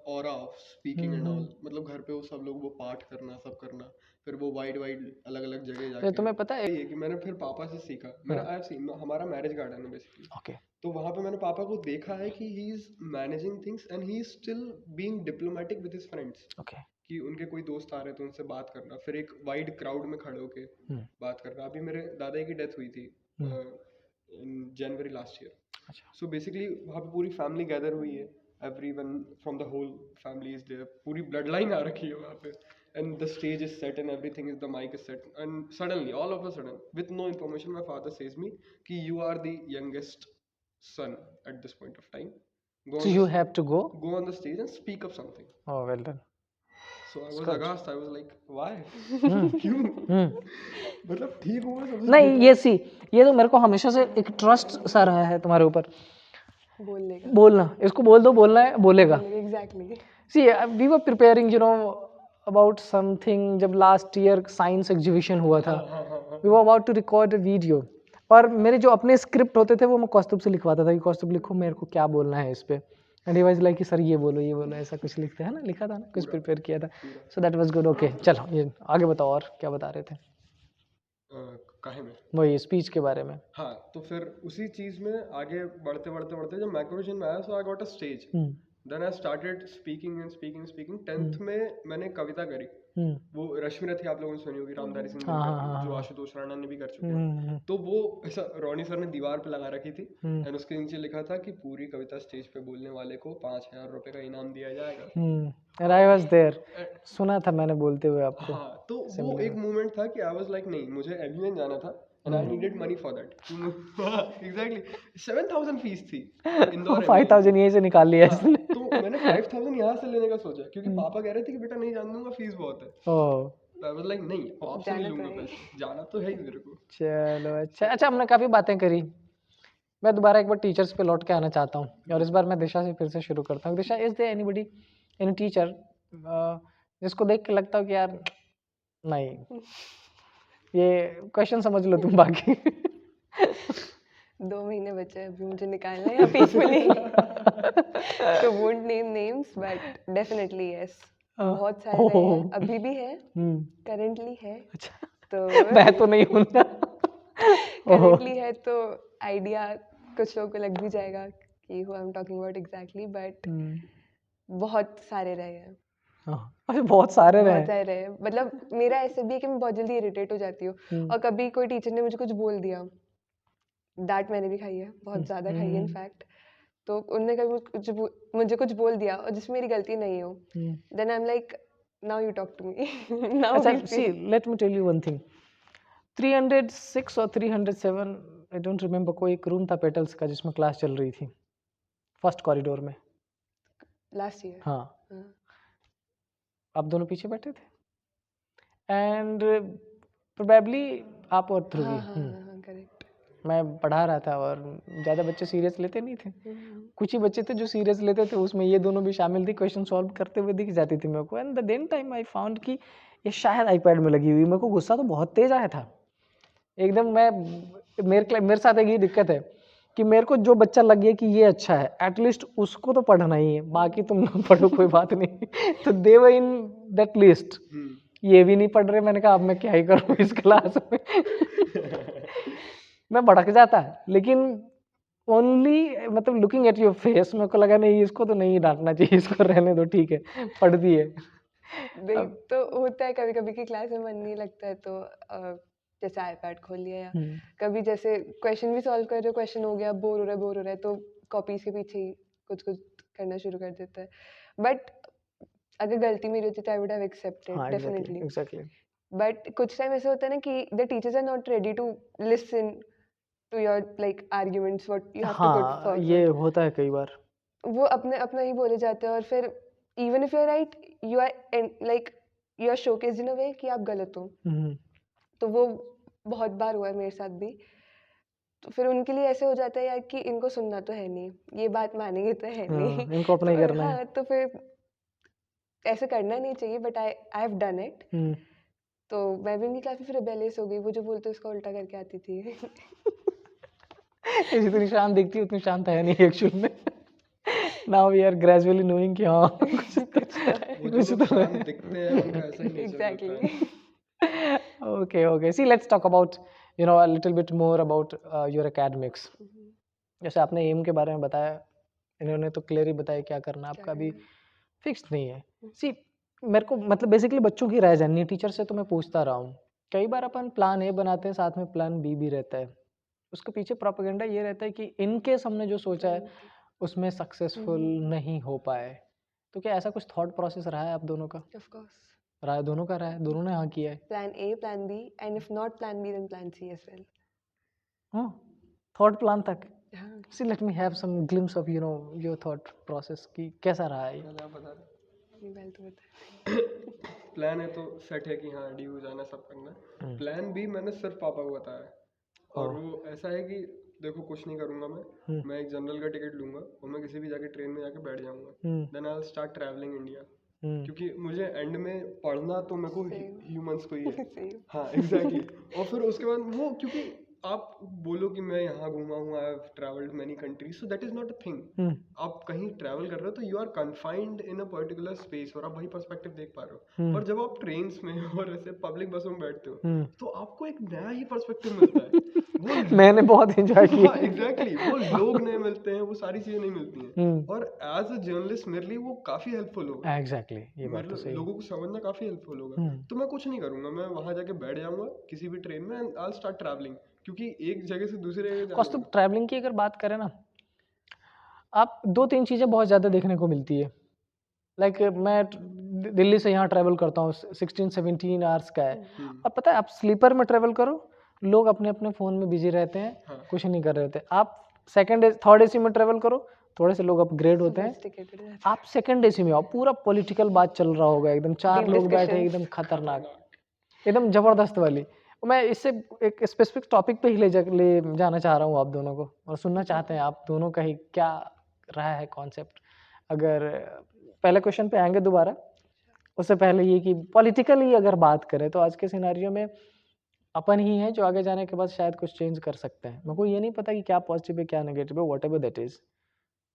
aura of speaking and all, hmm. मतलब घर पे वो सब लोग वो पाठ करना, सब करना, फिर वो वाइड वाइड अलग अलग जगह तो जाके। तुम्हें पता है? ये कि मैंने फिर पापा से सीखा, मैंने हाँ। आई हैव सीन, हमारा मैरिज गार्डन है बेसिकली, ओके। तो वहां पे मैंने पापा को देखा है कि he is managing things and he is still being diplomatic with his friends, okay. कि उनके कोई दोस्त आ रहे तो उनसे बात करना, फिर एक वाइड क्राउड में खड़े होके हम्म। बात करना। अभी मेरे दादा की डेथ हुई थी हम्म। इन जनवरी लास्ट ईयर। अच्छा। सो बेसिकली वहाँ पे पूरी फैमिली गैदर हुई है, everyone from the whole family is there, पूरी ब्लड लाइन आ रखी है वहाँ पे, and the stage is set and everything is, the mic is set, and suddenly all of a sudden with no information my father says me कि you are the youngest son at this point of time, So you have to go? go on the stage and speak up something. Oh, well done. So I was Scotch. aghast, I was like why? हम्म। क्यों? हम्म। मतलब ठीक हूँ मैं, सब कुछ नहीं, ठीक ये है। सी, ये तो मेरे को हमेशा से एक ट्रस्ट सा रहा है तुम्हारे ऊपर। बोलने का, बोलना, इसको बोल दो, बोलना है, बोलेगा। बोलने का exactly. See, we were preparing about something, जब लास्ट ईयर साइंस एग्जीबिशन हुआ था, हाँ हाँ हाँ। We were about to record a video, और मेरे जो अपने स्क्रिप्ट होते थे वो मैं कौस्तुभ से लिखवाता था कि कौस्तुभ लिखो मेरे को क्या बोलना है इस पे, एंड ही वाज लाइक कि सर ये बोलो, ऐसा कुछ लिखते हैं ना, लिखा था ना, कुछ प्रिपेयर किया था। So that was good. Okay, चलो ये आगे बताओ, और क्या बता रहे थे? काहे में? वही स्पीच के बारे में। हाँ, तो फिर उसी चीज में आगे बढ़ते बढ़ते बढ़ते जब मैक्रोविजन में आया, so I got a stage, hmm. Then I started speaking and speaking speaking. 10th में मैंने कविता करी, हम्म। वो रश्मि रथी आप लोगों ने सुनी होगी, रामधारी सिंह हाँ, दिनकर हाँ, की, हाँ, जो हाँ। आशुतोष राणा ने भी कर चुके हैं। हम्म। तो वो ऐसा रोनी सर ने दीवार पे लगा रखी थी, हम्म। एंड उसके नीचे लिखा था कि पूरी कविता स्टेज पे बोलने वाले को 5,000 रुपए का इनाम दिया जाएगा। एंड आई वाज देयर, ए- सुना था मैंने बोलते हुए आपको। हाँ, तो वो Similar. एक मोमेंट था कि आई वाज लाइक नहीं, मुझे एवियन जाना था and I needed money for that. Exactly, 7,000 fees थी इंदौर एवियन की। 5000 यहीं से निकाल लिया हाँ, इसने। तो मैंने 5,000 यहाँ से लेने का सोचा, क्योंकि हम्म। पापा कह रहे थे कि बेटा नहीं जान दूंगा, फीस बहुत है। ओह, तो आई वाज लाइक नहीं, आपसे नहीं जाना तो लूंगा है। पैसे, जाना तो है ही मेरे को। चलो अच्छा अच्छा, हमने काफ़ी बातें करी। मैं दोबारा एक बार टीचर्स पे लौट के आना चाहता हूँ, और इस बार मैं दिशा से फिर से शुरू करता हूँ। Disha, is there anybody, any teacher जिसको देख के लगता हो कि यार नहीं, ये क्वेश्चन समझ लो तुम बाकी। 2 महीने बचे हैं अभी मुझे निकालना है यहाँ पीसफुली। तो won't name names but definitely yes, बहुत सारे रहे हैं, अभी भी है, करेंटली है। अच्छा, तो मैं तो नहीं हूँ ना। करेंटली है, तो आइडिया कुछ लोगों को लग भी जाएगा कि who I am talking about exactly, but बहुत सारे रहे हैं, अरे बहुत सारे बहुत रहे। सारे रहे हैं। मतलब मेरा ऐसे भी है कि मैं बहुत जल्दी इरिटेट हो जाती हूँ, और कभी कोई टीचर ने मुझे कुछ बोल दिया, डांट मैंने भी खाई है, बहुत ज़्यादा खाई है इनफैक्ट। तो उनने कभी मुझे कुछ बोल दिया और जिसमें मेरी गलती नहीं हो, then I am like now you talk to me, now अच्छा, we see, speak. Let me tell you one thing. 306 और 307, आई डोंट रिमेम्बर, कोई एक रूम था पेटल्स का जिसमें क्लास चल रही थी, फर्स्ट कॉरिडोर में। लास्ट ईयर हाँ, आप दोनों पीछे बैठे थे, एंड प्रोबेबली आप और ध्रुवी। हाँ करेक्ट। मैं पढ़ा रहा था और ज़्यादा बच्चे सीरियस लेते नहीं थे, कुछ ही बच्चे थे जो सीरियस लेते थे, उसमें ये दोनों भी शामिल थी। क्वेश्चन सॉल्व करते हुए दिख जाती थी मेरे को, and the then time I found कि ये शायद आईपैड में लगी हुई। मेरे को गुस्सा तो बहुत तेज आया था एकदम। मेरे साथ एक ही दिक्कत है कि मेरे को जो बच्चा लग गया कि ये अच्छा है, एटलीस्ट उसको तो पढ़ना ही है, बाकी तुम ना पढ़ो कोई बात नहीं। तो दे वर इन दैट लिस्ट, ये भी नहीं पढ़ रहे। मैंने कहा अब मैं क्या ही करूँ इस क्लास में। मैं भड़क जाता, लेकिन ओनली मतलब लुकिंग एट योर फेस मेरे को लगा नहीं, इसको तो नहीं डांटना चाहिए, इसको रहने दो, ठीक है, पढ़ दी है। देख, तो होता है कभी कभी कि क्लास में मन नहीं लगता है, तो जैसे आईपैड खोल लिया, या कभी जैसे क्वेश्चन भी सॉल्व कर रहे हो, क्वेश्चन हो गया, बोर हो रहा है, तो कॉपीज के पीछे ही कुछ कुछ करना शुरू कर देता है। बट अगर गलती मेरी होती तो I would have accepted definitely. Exactly. But कुछ टाइम ऐसा होता है ना कि the teachers are not ready to listen to your like arguments, what you have to put हाँ, फॉरवर्ड। ये होता है कई बार। वो अपने अपना ही बोले जाते हैं, और फिर even if you are right, you are like you are showcased in a way कि आप गलत हो। तो वो बहुत बार हुआ है मेरे साथ भी। तो फिर उनके लिए ऐसे हो जाता है यार कि इनको सुनना तो है नहीं, ये बात मानेंगे तो है नहीं। इनको अपना ही तो करना है। हाँ, तो फिर ऐसे करना नहीं चाहिए, but I have done it. तो मैं भी उनकी क्लास में फिर रिबेलियस हो गई, वो जो बोलते उसका उल्टा करके आती थी। जितनी शांत दिखती है उतनी शांत है नहीं एक्चुअल में। Now we are gradually knowing कि हाँ कुछ कुछ तो है। वो कुछ जो तो लोग है। शांत दिखते हैं उनका ऐसा ही नेचर होता एग्जैक्टली। है। Okay, okay. See, let's talk about, a little bit more about your academics. जैसे आपने एम के बारे में बताया, इन्होंने तो क्लियर ही बताया क्या करना है, क्या आपका अभी करना है? फिक्स नहीं है। सी, मेरे को मतलब बेसिकली बच्चों की राय जाननी है, टीचर से तो मैं पूछता रहा हूँ। कई बार अपन प्लान ए बनाते हैं, साथ में प्लान बी भी रहता है। उसके पीछे प्रोपेगेंडा ये रहता है कि इन केस हमने जो सोचा है उसमें सक्सेसफुल नहीं हो पाए। तो क्या ऐसा कुछ थॉट प्रोसेस रहा है आप दोनों का? ऑफ कोर्स, राय दोनों का रहा है, दोनों ने हाँ किया है। Plan A, plan B, and if not plan B then plan C as well. हाँ, थॉट प्लान तक। हाँ, See, let me have some glimpse of, your thought process कि कैसा रहा है ये? पहले आप बता रहे नहीं पहले तो बता। प्लान है तो सेट है कि हाँ डीयू जाना सब करना है। प्लान बी मैंने सिर्फ पापा को बताया है, और वो ऐसा है कि देखो कुछ नहीं करूंगा मैं एक जनरल का टिकट लूंगा और मैं किसी भी जाके ट्रेन में जाके बैठ जाऊंगा। Then I will start travelling India, क्योंकि मुझे एंड में पढ़ना तो मेरे को ह्यूमंस को ही है। Same. हाँ एग्जैक्टली और फिर उसके बाद वो, क्योंकि आप बोलो कि मैं यहाँ घूमा हूँ, I have travelled many countries, so that is not a thing. आप कहीं ट्रैवल कर रहे हो तो you are confined in a particular space और आप वही पर्सपेक्टिव देख पा रहे हो। पर जब आप ट्रेन्स में और ऐसे पब्लिक बसों में बैठते हो तो आपको एक नया ही पर्सपेक्टिव मिलता है। वो मैंने बहुत एंजॉय किया। हाँ एग्जैक्टली, वो लोग नए मिलते हैं, वो सारी चीजें नहीं मिलती हैं। और एज अ जर्नलिस्ट मेरे लिए वो काफी हेल्पफुल होगा। एग्जैक्टली, ये बात तो मतलब सही है। लोगों को समझना काफी हेल्पफुल होगा। तो मैं कुछ नहीं करूंगा, मैं वहां जाके बैठ जाऊंगा किसी भी ट्रेन में and I will start travelling, क्योंकि एक जगह से दूसरी जगह जाने कौस्तुभ, ट्रैवलिंग की अगर बात करें ना, आप 2-3 चीज़ें बहुत ज़्यादा देखने को मिलती है। लाइक मैं दिल्ली से यहाँ ट्रैवल करता हूँ, 16-17 आवर्स का है। अब पता है आप स्लीपर में ट्रैवल करो, लोग अपने अपने फ़ोन में बिजी रहते हैं, कुछ नहीं कर रहे होते। आप थर्ड एसी में ट्रैवल करो, थोड़े से लोग अपग्रेड होते हैं। Sophisticated हो जाता आप सेकंड एसी में आओ, पूरा पॉलिटिकल बात चल रहा होगा, एकदम 4 Deep लोग बैठे, discussions. एकदम खतरनाक, एकदम जबरदस्त वाली। मैं इससे एक स्पेसिफिक टॉपिक पे ही ले जाना चाह रहा हूँ आप दोनों को, और सुनना चाहते हैं आप दोनों का ही क्या रहा है कॉन्सेप्ट। अगर पहले क्वेश्चन पे आएंगे दोबारा, उससे पहले ये कि पॉलिटिकली अगर बात करें तो आज के सिनेरियो में अपन ही हैं जो आगे जाने के बाद शायद कुछ चेंज कर सकते हैं। मेरे को ये नहीं पता कि क्या पॉजिटिव है क्या नेगेटिव है, व्हाटएवर दैट इज।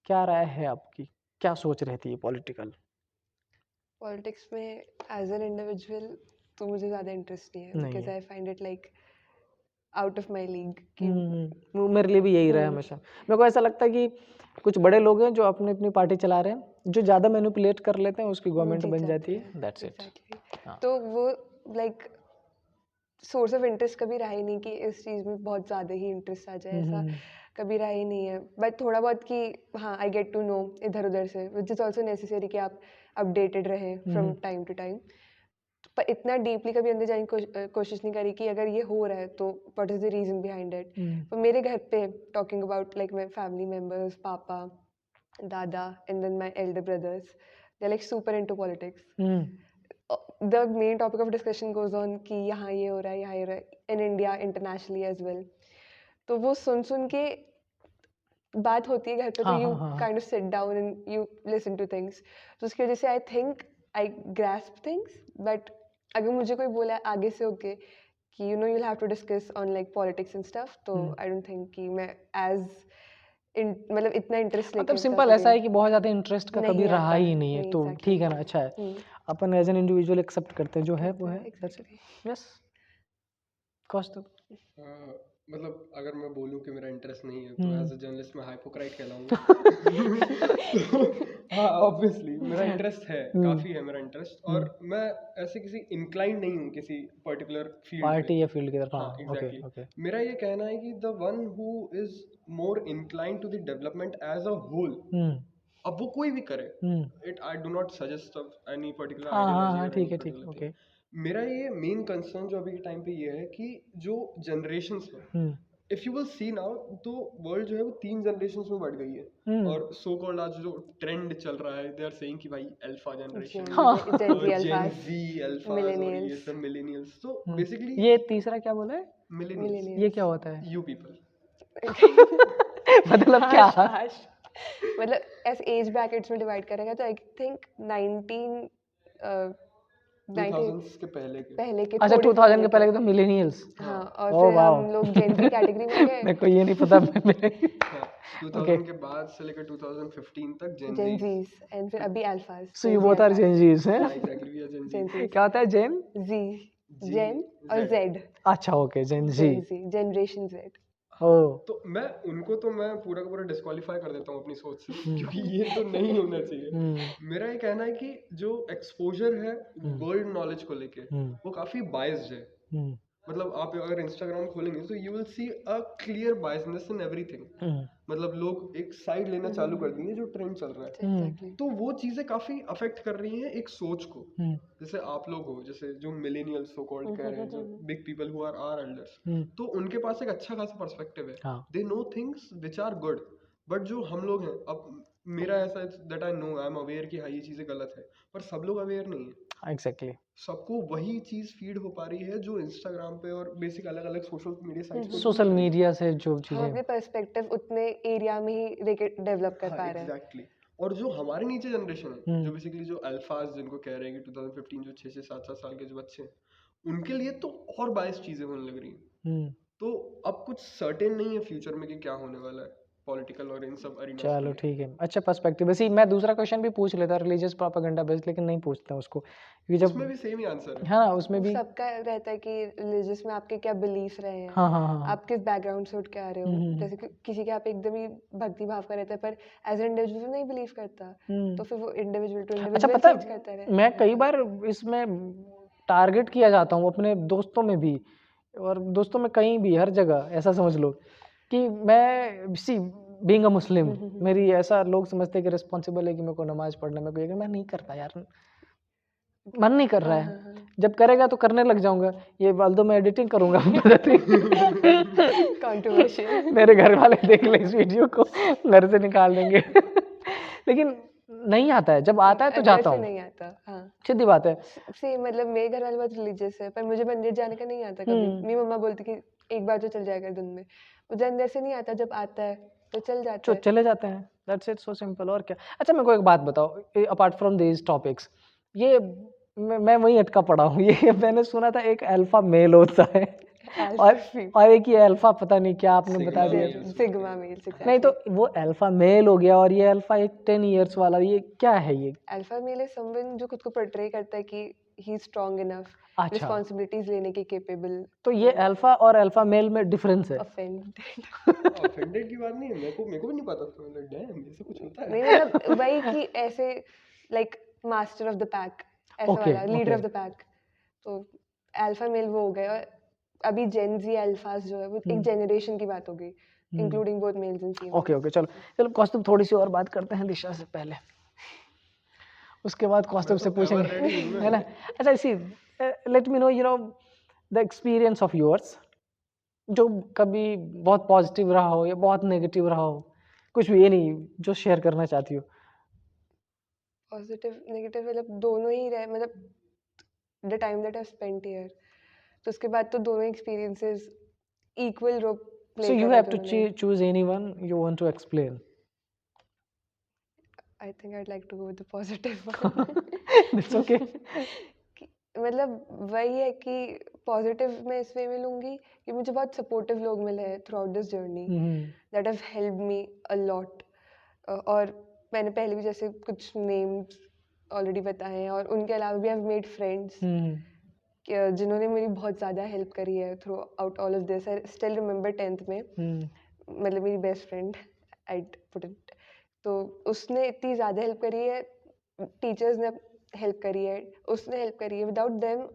क्या राय है आपकी, क्या सोच रहती है पॉलिटिकल? पॉलिटिक्स में एज एन इंडिविजुअल तो मुझे ज़्यादा इंटरेस्ट नहीं है, नहीं बिकॉज है। I find it like out of my league कि वो मेरे लिए भी यही रहा है हमेशा। मेरे को ऐसा लगता है कि कुछ बड़े लोग हैं जो अपनी अपनी पार्टी चला रहे हैं, जो ज़्यादा मैनिपुलेट कर लेते हैं उसकी गवर्नमेंट जीत बन जाते जाती हैं। है, दैट्स इट। Exactly. हाँ। तो वो लाइक सोर्स ऑफ इंटरेस्ट कभी रहा ही नहीं कि इस चीज़ में बहुत ज़्यादा ही इंटरेस्ट आ जाए, ऐसा कभी रहा ही नहीं है। बट थोड़ा बहुत कि हाँ आई गेट टू नो इधर उधर से, विच इज़ ऑल्सो नेसेसरी कि आप अपडेटेड रहे फ्रॉम टाइम टू टाइम। पर इतना डीपली कभी अंदर जाने की कोशिश नहीं करी कि अगर ये हो रहा है तो what is the reason behind it. पर मेरे घर पे talking about like my family members, पापा, दादा and then my elder brothers, they are like super into politics. the main topic of discussion goes on कि यहाँ ये हो रहा है, यहाँ ये हो रहा है, in India, internationally as well. तो वो सुन के बात होती है घर पे, तो हाँ, you हाँ, हाँ। kind of sit down and you listen to things. तो उसकी वजह से I think I grasp things, but अगर मुझे कोई बोला है आगे से होके कि you'll have to discuss on like politics and stuff, तो I don't think कि मैं मतलब इतना इंटरेस्ट लेके मतलब सिंपल ऐसा है कि बहुत ज़्यादा इंटरेस्ट का कभी रहा ही नहीं है, तो exactly. ठीक है ना, अच्छा है। अपन एज एन इंडिविजुअल एक्सेप्ट करते हैं, जो है वो है, दैट्स इट। यस कौस्तुभ। मतलब अगर मैं बोलूँ कि मेरा इंटरेस्ट नहीं है तो एज अ जर्नलिस्ट मैं हाइपोक्राइट कहलाऊंगा। हाँ ऑब्वियसली मेरा इंटरेस्ट है, काफी है मेरा इंटरेस्ट, और मैं ऐसे किसी इंक्लाइंड नहीं हूँ किसी पर्टिकुलर फील्ड पार्टी या फील्ड की तरफ। हाँ एग्जैक्टली। मेरा ये कहना है कि the one who is more inclined to the development as a whole, अब वो कोई भी करे, it I do not suggest any particular ideology और ठीक एनी है, ठीक, पर्टिकुलर ओके। थिंग। मेरा ये मेन कंसर्न जो अभी के टाइम पे ये है कि जो जनरेशंस है, if you will C now तो वर्ल्ड जो है वो 3 जनरेशंस में बढ़ गई है। और सो कॉल्ड आज जो ट्रेंड चल रहा है, दे आर सेइंग कि भाई अल्फा जनरेशन, जेन जी अल्फा और ये सब मिलेनियल्स। तो बेसिकली ये तीसरा क्या बोला है? मिलेनियल्स, ये क्या होता है? You people. मतलब क्या? मतलब ऐसे एज ब्रैकेट्स में डिवाइड करेगा तो आई थिंक 19 2000s के पहले के। पहले के अच्छा, थोड़े से 2000 के पहले पहले के तो मिलेनियल्स। हाँ, और ओह फिर वाओ! हम लोग जेन जी कैटेगरी में गए। मेरे को ये नहीं पता मेरे हाँ, ओके 2000 के बाद से लेकर 2015 तक जेन जेन जीज एंड फिर अभी अल्फाज, सो यू बोथ आर जेन जीज हैं? एग्जैक्टली वी आर जेन जेन जी। जी, क्या होता है जेन? जी, जी, जेन और Z। जेड, अच्छा ओके, जेन जी। जेन जी, जनरेशन जेड। ओह! तो उनको तो मैं पूरा का पूरा डिस्क्वालीफाई कर देता हूँ अपनी सोच से, क्योंकि ये तो नहीं होना चाहिए। हुँ, मेरा ये कहना है कि जो एक्सपोजर है हुँ, वर्ल्ड नॉलेज को लेके, हुँ, वो काफी बायस्ड है। हुँ, मतलब आप अगर इंस्टाग्राम खोलेंगे तो you will see a clear biasness in everything. हुँ, मतलब लोग एक साइड लेना चालू कर दिए जो ट्रेंड चल रहा है, हुँ, एग्जैक्टली। तो वो चीजें काफी अफेक्ट कर रही हैं एक सोच को। हुँ, जैसे आप लोग हो, जैसे जो मिलेनियल्स सो कॉल्ड कह रहे हैं, जो big people who are our elders, हुँ, तो उनके पास एक अच्छा खासा पर्सपेक्टिव है। हाँ, they know things which are good. But जो हम लोग हैं, अब मेरा ऐसा है that I know, I am aware कि हाँ ये चीजें गलत है, पर सब लोग अवेयर नहीं है। एग्ज़ैक्टली। सबको वही चीज फीड हो पा रही है जो इंस्टाग्राम पे और बेसिक अलग अलग सोशल मीडिया साइट्स पे सोशल मिल रही है। मीडिया से जो हम चीज़ें अपने पर्सपेक्टिव उतने एरिया में ही डेवलप कर हाँ पा रहे हैं। एग्जैक्टली। और जो हमारे नीचे जनरेशन है, हुँ, जो बेसिकली जो अल्फाज जिनको कह रहे हैं कि 2015 जो 6 से 7 साल के जो बच्चे हैं, उनके लिए तो और बायस चीजें होने लग रही हैं। हुँ। तो अब कुछ सर्टेन नहीं है फ्यूचर में कि क्या होने वाला है पॉलिटिकल और इन सब अरीनास को चलो लेके। ठीक है, अच्छा पर्सपेक्टिव। वैसे ही मैं दूसरा क्वेश्चन भी पूछ लेता रिलीजियस प्रोपेगेंडा बेस्ड, लेकिन नहीं पूछता उसको क्योंकि जब उसमें भी सेम ही आंसर है। हाँ, उसमें वो भी सबका रहता है कि रिलीजियस में आपके क्या बिलीफ रहे हैं, हाँ, हाँ, हाँ, हाँ। आप किस बैकग्राउंड से उठ के आ रहे हुँ, हो। हुँ, हुँ, जैसे कि किसी के आप एकदम ही भक्ति भाव का रहता है, पर एज इंडिविजुअल नहीं बिलीव करता, हुँ। तो फिर वो इंडिविजुअल टू अच्छा इंडिविजुअल पता चेंज करता है, रहे। मैं कई बार इसमें टारगेट किया जाता हूँ अपने दोस्तों में भी, और दोस्तों में कहीं भी, हर जगह ऐसा समझ लो कि मैं सी बीइंग अ मुस्लिम, मेरी ऐसा लोग समझते हैं कि रिस्पॉन्सिबल है कि मेरे को नमाज पढ़ना, मेरे को ये मैं नहीं करता यार, मन नहीं कर रहा हाँ है। हाँ हाँ, जब करेगा तो करने लग जाऊंगा, ये वाल्दो मैं एडिटिंग करूंगा पता नहीं कंट्रोवर्शियल। मेरे घर वाले देख ले इस वीडियो को, घर से निकाल देंगे लेकिन नहीं आता है, जब आता है तो अंदर जाता से हूँ, नहीं आता। हाँ, सीधी बात है। सेम, मतलब मेरे घर वाले बहुत रिलीजियस है, पर मुझे मंदिर जाने का नहीं आता कभी। हम्म, मेरी मम्मा बोलती कि एक बार तो चल जाएगा दिन में, मुझे अंदर से नहीं आता, जब आता है तो चल जाता जो है। चले जाते हैं, दैट्स इट, सो सिंपल। और क्या। अच्छा मेरे को एक बात बताओ, अपार्ट फ्रॉम दीज टॉपिक्स, ये मैं वही अटका पड़ा हूँ ये मैंने सुना था एक अल्फा मेल होता है अल्फा और एक ये अल्फा पता नहीं क्या आपने सिग्मा बता दिया। मेल्स होते सिग्मा हैं। मेल्स, नहीं तो एग्जैक्टली। वो अल्फा मेल हो गया और ये अल्फा एक 10 इयर्स वाला, ये क्या है ये? अल्फा मेल इज समवन जो खुद को पोर्ट्रे करता है कि ही इज स्ट्रांग इनफ, अच्छा, रिस्पांसिबिलिटीज लेने के केपेबल। तो ये अल्फा और अल्फा मेल में डिफरेंस है? ऑफेंडेड। ऑफेंडेड की बात नहीं है, मेरे को भी नहीं पता था, मतलब डैम ये सब कुछ होता नहीं, है। मतलब वही कि ऐसे like master of the pack, ऐसा ओके वाला leader okay. Of the pack. तो अल्फा मेल वो हो गए, और अभी जेन जी अल्फास जो है वो एक जनरेशन की बात हो गई, including both mails and okay females. Okay, चलो चलो कौस्तुभ, थोड़ी सी और बात करते हैं दिशा से पहले, उसके बाद मैं कौस्तुभ तो से पूछेंगे एवर रेडी हूँ है ना? मैं। अच्छा इसी, let me know the experience of yours, जो कभी बहुत पॉजिटिव रहा हो या बहुत नेगेटिव रहा हो, कुछ भी, ये नहीं जो शेयर करना चाहती हो। पॉजिटिव नेगेटिव मतलब दोनों ही रहे, मतलब the time that I spent here, तो उसके बाद तो दोनों experiences equal role so play you करा हैव टू दोनों ने। Choose anyone you want to explain I think I'd like to go with the positive one. It's okay. मतलब वही है कि पॉजिटिव मैं इस वे में लूँगी कि मुझे बहुत सपोर्टिव लोग मिले हैं through out this journey, that have helped me a lot. और मैंने पहले भी जैसे कुछ नेम्स ऑलरेडी बताए हैं, और उनके अलावा भी आई हैव मेड फ्रेंड्स जिन्होंने मेरी बहुत ज़्यादा हेल्प करी है through out all of this. I still remember 10th में, मतलब मेरी best friend I put it, तो उसने इतनी ज़्यादा हेल्प करी है, टीचर्स ने हेल्प करी है, उसने हेल्प करी है। Without them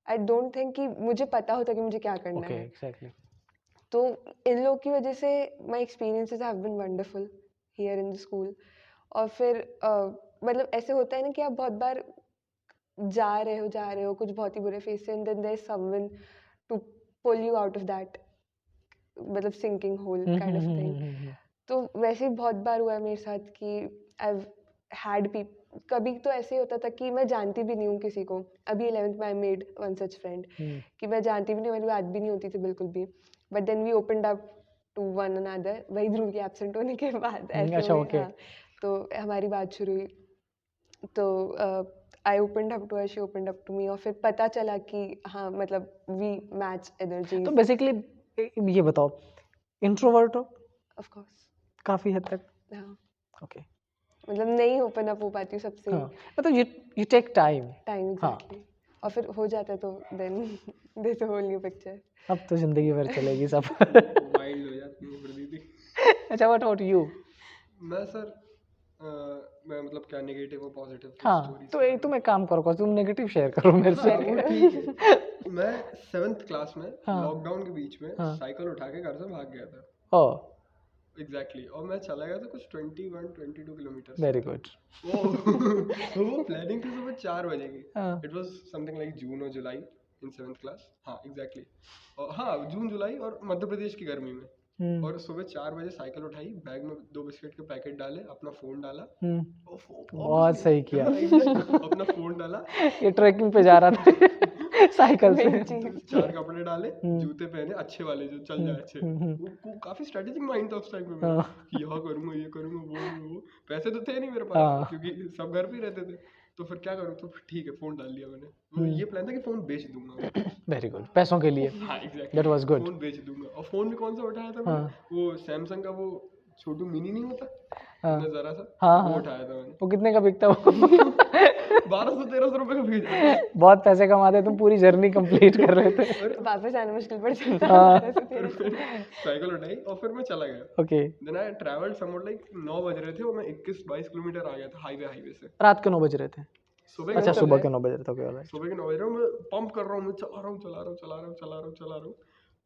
I don't think कि मुझे पता होता कि मुझे क्या करना ओके है। एग्जैक्टली। तो इन लोग की वजह से my experiences have been wonderful here in the school. और फिर मतलब ऐसे होता है ना कि आप बहुत बार जा रहे हो कुछ बहुत ही बुरे फेस से, and then there is someone to pull you out of that, मतलब sinking hole kind of thing. तो वैसे ही बहुत बार हुआ है मेरे साथ कि आई हैड कभी तो ऐसे ही होता था कि मैं जानती भी नहीं हूँ किसी को। अभी 11th में I made one such friend कि मैं जानती भी नहीं, मेरी बात भी नहीं होती थी बिल्कुल भी, but then we opened up to one another, वही ध्रुव के एब्सेंट होने के बाद ऐसे अच्छा हुए। ओके। हाँ, तो हमारी बात शुरू हुई। तो I opened up to her, she opened up to me, और फिर पता चला कि हाँ मतलब we match energies. तो बेसिकली ये बताओ, इंट्रोवर्ट हो Of course. काफी हद तक? हाँ ओके, मतलब नहीं ओपन अप हो पाती हूँ सबसे हाँ, मतलब यू टेक टाइम। टाइम हाँ। एग्जैक्टली, और फिर हो जाता है तो then there a whole new picture. अब तो जिंदगी भर चलेगी सब। वाइल्ड हो जाती है फिर दीदी। अच्छा, व्हाट अबाउट यू? मैं सर मैं मतलब क्या नेगेटिव और पॉजिटिव हाँ, तो तुम एक काम करो, तुम नेगेटिव शेयर करो मेरे से। वो ठीक है। मैं 7th क्लास में हाँ। लॉकडाउन के बीच में हाँ। साइकिल उठा के घर से भाग गया था। ओ, एग्जैक्टली और मैं चला गया था कुछ 21-22 किलोमीटर। Very good. वो प्लानिंग थी सुबह 4 बजे की। हाँ। इट वाज समथिंग लाइक जून और जुलाई इन 7th क्लास। हाँ एग्जैक्टली, और हाँ जून जुलाई और मध्य प्रदेश की गर्मी में। और सुबह 4 बजे साइकिल उठाई, बैग में 2 बिस्किट के पैकेट डाले, अपना फोन डाला। बहुत सही किया। अपना फोन डाला, ये ट्रैकिंग पे जा रहा था साइकिल से। 4 कपड़े डाले, जूते पहने अच्छे वाले जो चल जाए अच्छे। वो काफी स्ट्रेटेजिक माइंड था उस टाइम पे मेरा कि यहाँ करूंगा, ये करूंगा, वो पैसे तो थे नहीं मेरे पास क्योंकि सब घर पे ही रहते थे। तो फिर क्या करूँ, तो फिर ठीक है फोन डाल लिया मैंने। तो ये प्लान था कि फोन बेच दूंगा। वेरी गुड, पैसों के लिए। हाँ exactly, that was good. Phone बेच दूंगा। और फोन भी कौन सा उठाया था मैंने? वो सैमसंग का वो छोटू मिनी नहीं होता इतना जरा सा, वो उठाया था मैंने। वो कितने का बिकता वो? 1200-1300 रुपए का बिक जाता है। बहुत पैसे कमाते, तुम पूरी जर्नी कंप्लीट कर रहे थे। वापस आना मुश्किल पड़ जाता है। फिर साइकिल उठाई और फिर मैं चला गया। Okay, then I travelled somewhat like 9 बज रहे थे और मैं 21-22 किलोमीटर आ गया था हाईवे से। रात के 9 बज रहे थे? सुबह अच्छा, के सुबह के 9 बज रहे थे। Okay, alright. सुबह के 9 बज रहे हूँ, मैं पंप कर रहा हूँ, मैं चला रहा हूँ।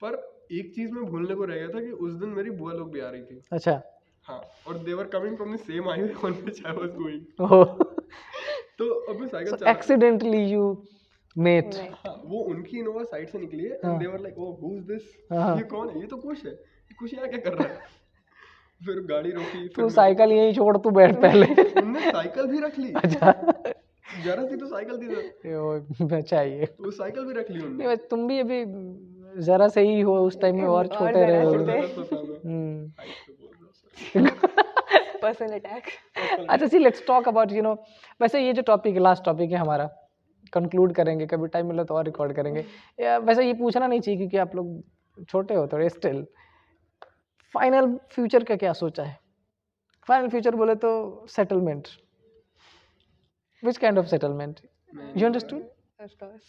पर एक चीज मैं भूलने को रह गया था कि उस दिन मेरी बुआ लोग भी आ रही थी। अच्छा। हाँ, और they were coming from the same highway on which I was going. Oh, तो अब मैं साइकिल सो चला, एक्सीडेंटली यू मेट। हाँ, वो उनकी इनोवा साइड से निकली है and they were like, oh who is this, ये कौन है, ये तो कुश है, ये कुश यहाँ क्या कर रहा है। फिर गाड़ी रोकी, तू साइकिल यहीं छोड़, तू बैठ पहले। उनने साइकिल भी रख ली। अच्छा, जरा सी तो साइकिल थी सर, चाहिए। वो साइकिल भी रख ली उनने। नहीं, तुम भी अभी जरा से ही हो, उस टाइम में और छोटे जरा रहे से हो। थे। हाइट पे बोल रहा हूँ सर। Personal attack. अच्छा, सी लेट्स टॉक अबाउट वैसे ये जो टॉपिक, लास्ट टॉपिक है हमारा, कंक्लूड करेंगे, कभी टाइम मिला तो और रिकॉर्ड करेंगे। वैसे ये पूछना नहीं चाहिए क्योंकि आप लोग छोटे हो थोड़े स्टिल। फाइनल फ्यूचर का क्या सोचा है? फाइनल फ्यूचर बोले तो settlement, which kind of settlement, you understood? Of course.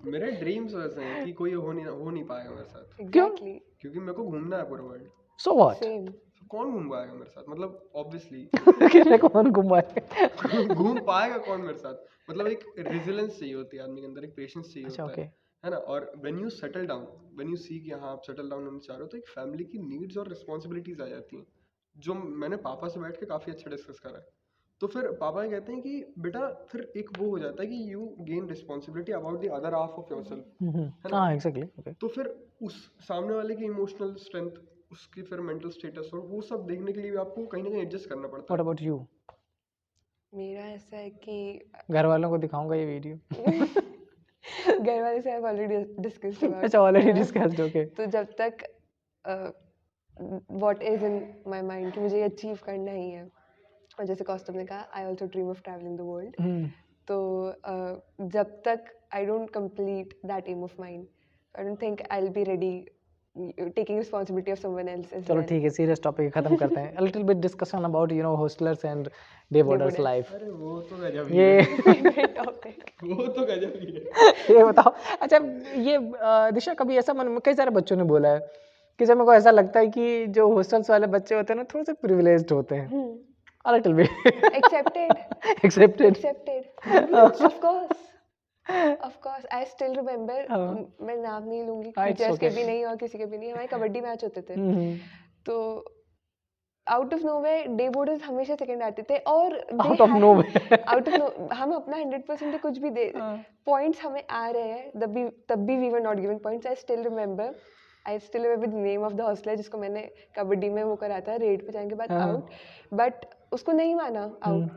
मेरे ड्रीम्स वैसे हैं कि कोई हो नहीं पाएगा मेरे साथ, Exactly. क्योंकि मेरे को घूमना है पूरा वर्ल्ड। So what? Same. कौन घूम पाएगा मेरे साथ, मतलब ऑब्वियसली किसने कौन घुमाए? घूम पाएगा कौन मेरे साथ, मतलब एक रेजिलियंस चाहिए होती है आदमी के अंदर, एक पेशेंस चाहिए अच्छा, होता ओके। है ना। और when you settle down, when you see कि हाँ आप सेटल डाउन होना चाह रहे हो, तो एक फैमिली की नीड्स और रिस्पॉन्सिबिलिटीज आ जाती हैं, जो मैंने पापा से बैठ के काफ़ी अच्छा डिस्कस करा है। तो फिर पापा ये कहते हैं कि बेटा फिर एक वो हो जाता है कि you gain responsibility about the other half of yourself, है ना। हाँ, एग्जैक्टली, ओके। तो फिर उस सामने वाले की इमोशनल स्ट्रेंथ, उसकी फिर मेंटल स्टेटस और वो सब देखने के लिए भी आपको कहीं ना कहीं एडजस्ट करना पड़ता व्हाट है। About you? मेरा ऐसा है कि घर वालों को दिखाऊंगा ये वीडियो? घर वाले से I've already discussed about. अच्छा, ऑलरेडी डिस्कस्ड, ओके। तो जब तक what is in my mind कि मुझे ये अचीव करना ही है, और जैसे कौस्तुभ ने कहा I also dream of traveling the world. तो जब तक I don't complete that aim of mine, I don't think I'll be ready taking responsibility of someone else as चलो well. ठीक है, सीरियस टॉपिक खत्म करते हैं। A little bit discussion about hostelers and day boarders life. अरे वो तो गजब ही ये है, Favorite topic. वो तो गजब ही है। ये बताओ। अच्छा, ये दिशा, कभी ऐसा मन में कई सारे बच्चों ने बोला है कि जब मेरे को ऐसा लगता है कि जो हॉस्टल्स वाले बच्चे होते हैं ना, थोड़े से प्रिविलेज्ड होते हैं। A little bit. Accepted. Accepted. Of course. Of course. I still remember. मैं नाम नहीं लूंगी, हाँ, it's टीचर्स के okay. भी नहीं और किसी के भी नहीं, हमारे कबड्डी मैच होते थे। हम्म। तो out of nowhere day boarders हमेशा सेकंड आते थे, और Out of nowhere. हम अपना 100% कुछ भी दे, पॉइंट्स हमें आ रहे हैं, तब भी we were not given points. I still remember the name of the hosteller जिसको मैंने कबड्डी में वो करा था, रेड पे जाने के बाद आउट, बट उसको नहीं माना out,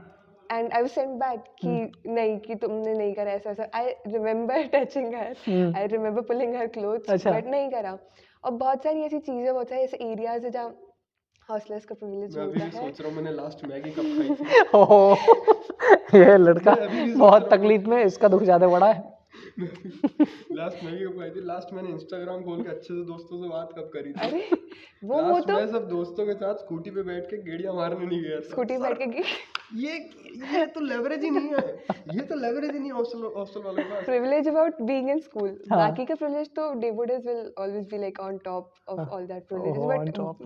and I was sent back कि नहीं, कि तुमने नहीं करा ऐसा। I remember touching her, I remember pulling her clothes, but नहीं करा। और बहुत सारी ऐसी चीज़ें, बहुत सारे ऐसे एरियाज है जहाँ हॉस्टलर्स का प्रिविलेज मैं अभी होता भी है। सोच रहा हूँ मैंने लास्ट मैगी कब खाई थी। ओह ये लड़का मैं अभी भी सोच बहुत रहा हूँ। तकलीफ में, इसका दुख ज्यादा बड़ा है। लास्ट मैगी कब खाई थी? लास्ट मैंने इंस्टाग्राम खोल के अच्छे से दोस्तों से बात कब करी थी? अरे वो लास्ट तो मैं सब दोस्तों के साथ स्कूटी पे बैठ के गेड़िया मारने नहीं गया था। स्कूटी सर, बैठ के ये तो लेवरेज ही नहीं है। ये तो लेवरेज ही नहीं है हॉस्टल वालों के पास। privilege about being in school. हाँ। बाकी का privilege तो day boarders will always be like on top of all that privileges, Oh, on but top.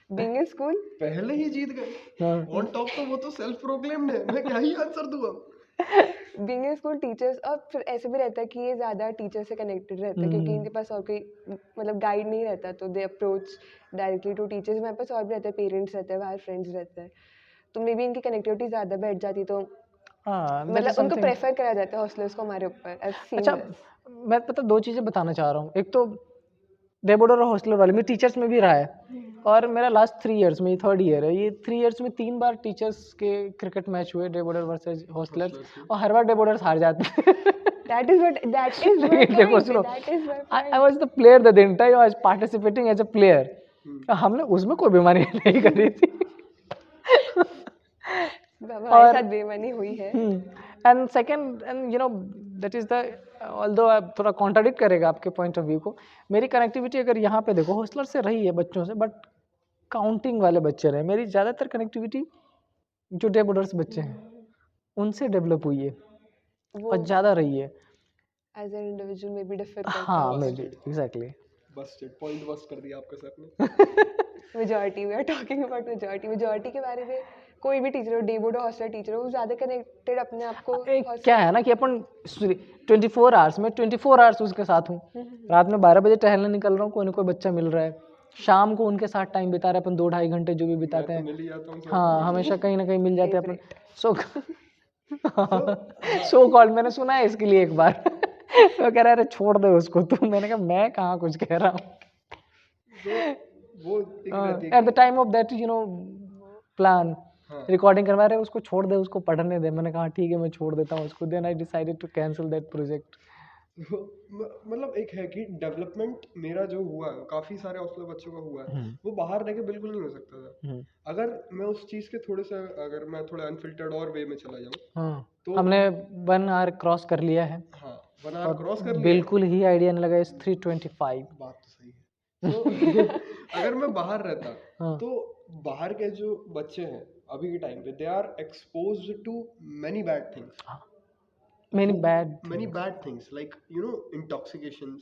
being in school, पहले ही जीत गए। हाँ। ऑन टॉप तो वो तो सेल्फ प्रोक्लेम्ड है। मैं क्या ही आंसर दूँ अब? being in school teachers, और फिर ऐसे भी रहता है कि ये ज़्यादा टीचर से कनेक्टेड रहता है क्योंकि इनके पास और कोई मतलब गाइड नहीं रहता, तो they approach directly to teachers. हमारे पास और भी रहते हैं, पेरेंट्स रहते हैं, बाहर फ्रेंड्स रहते हैं, तो मे बी इनकी कनेक्टिविटी ज़्यादा बैठ जाती, तो हाँ that is मतलब उनको something. प्रेफर करा जाता है हॉस्टलर्स को हमारे ऊपर। I've seen अच्छा this. मैं पता दो चीजें बताना चाह रहा हूँ। एक तो डे बोर्डर और हॉस्टलर वाले में टीचर्स में भी रहा है, और मेरा लास्ट 3 इयर्स में, ये 3rd ईयर है, ये 3 इयर्स में 3 बार टीचर्स के क्रिकेट मैच हुए, डे बोर्डर वर्सेस हॉस्टलर्स, और हर बार डे बोर्डर्स हार जाते हैं। That is my देखो point. सुनो, That is my I point. was the player the entire I was participating as a player. हमने उसमें कोई बीमारी नहीं करी थी। हमारे साथ बेईमानी हुई है। And second, and you know that is the, although थोड़ा कॉन्ट्राडिक्ट करेगा आपके पॉइंट ऑफ व्यू को, मेरी कनेक्टिविटी अगर यहाँ पे देखो हॉस्टलर से रही है बच्चों से, बट काउंटिंग वाले बच्चे रहे, मेरी ज़्यादातर कनेक्टिविटी जो डे बोर्डर्स बच्चे हैं उनसे डेवलप हुई है वो और ज़्यादा रही है। एज एन इंडिविजुअल में भी डिफर करता हाँ है। Maybe exactly. Busted point bust कर दिया आपके सर ने। Majority, we are talking about majority के बारे में। कोई भी टीचर हो, डे बोर्ड हॉस्टल टीचर हो, वो ज़्यादा कनेक्टेड अपने आप को क्या है ना कि अपन 24 आवर्स में 24 आवर्स उसके साथ हूँ, रात में 12 बजे टहलने निकल रहा हूँ, कोई ना कोई बच्चा मिल रहा है, शाम को उनके साथ टाइम बिता रहे हैं अपन, 2-2.5 घंटे जो भी बिताते मैं हैं। तो मिल ही जाता हूँ सर। हाँ हमेशा कहीं ना कहीं मिल जाते हैं अपन। सो कॉल्ड मैंने सुना है इसके लिए एक बार। वो कह रहा है अरे छोड़ दे उसको तू, मैंने कहा मैं कहाँ कुछ कह रहा हूँ। वो एक रहती है at the time of that you know plan हाँ। रिकॉर्डिंग करवा रहे हैं, उसको छोड़ दे, उसको पढ़ने दे। मैंने कहा ठीक है मैं छोड़ देता हूँ उसको। Then I decided to cancel that project. मतलब एक है कि डेवलपमेंट मेरा जो हुआ काफी सारे हॉस्टल बच्चों का हुआ है, वो बाहर रह के बिल्कुल नहीं हो सकता था। अगर मैं उस चीज के थोड़े से, अगर मैं थोड़ा अनफिल्टर्ड और वे में चला जाऊँ हाँ तो हमने 1 आवर क्रॉस कर लिया है। हाँ 1 आवर क्रॉस कर लिया। बिल्कुल ही आइडिया नहीं लगा, इस 3:25। बात तो सही है। तो अगर मैं बाहर रहता हाँ। तो बाहर के जो बच्चे हैं अभी के टाइम पे, they are exposed to many bad things, many bad things like you know intoxications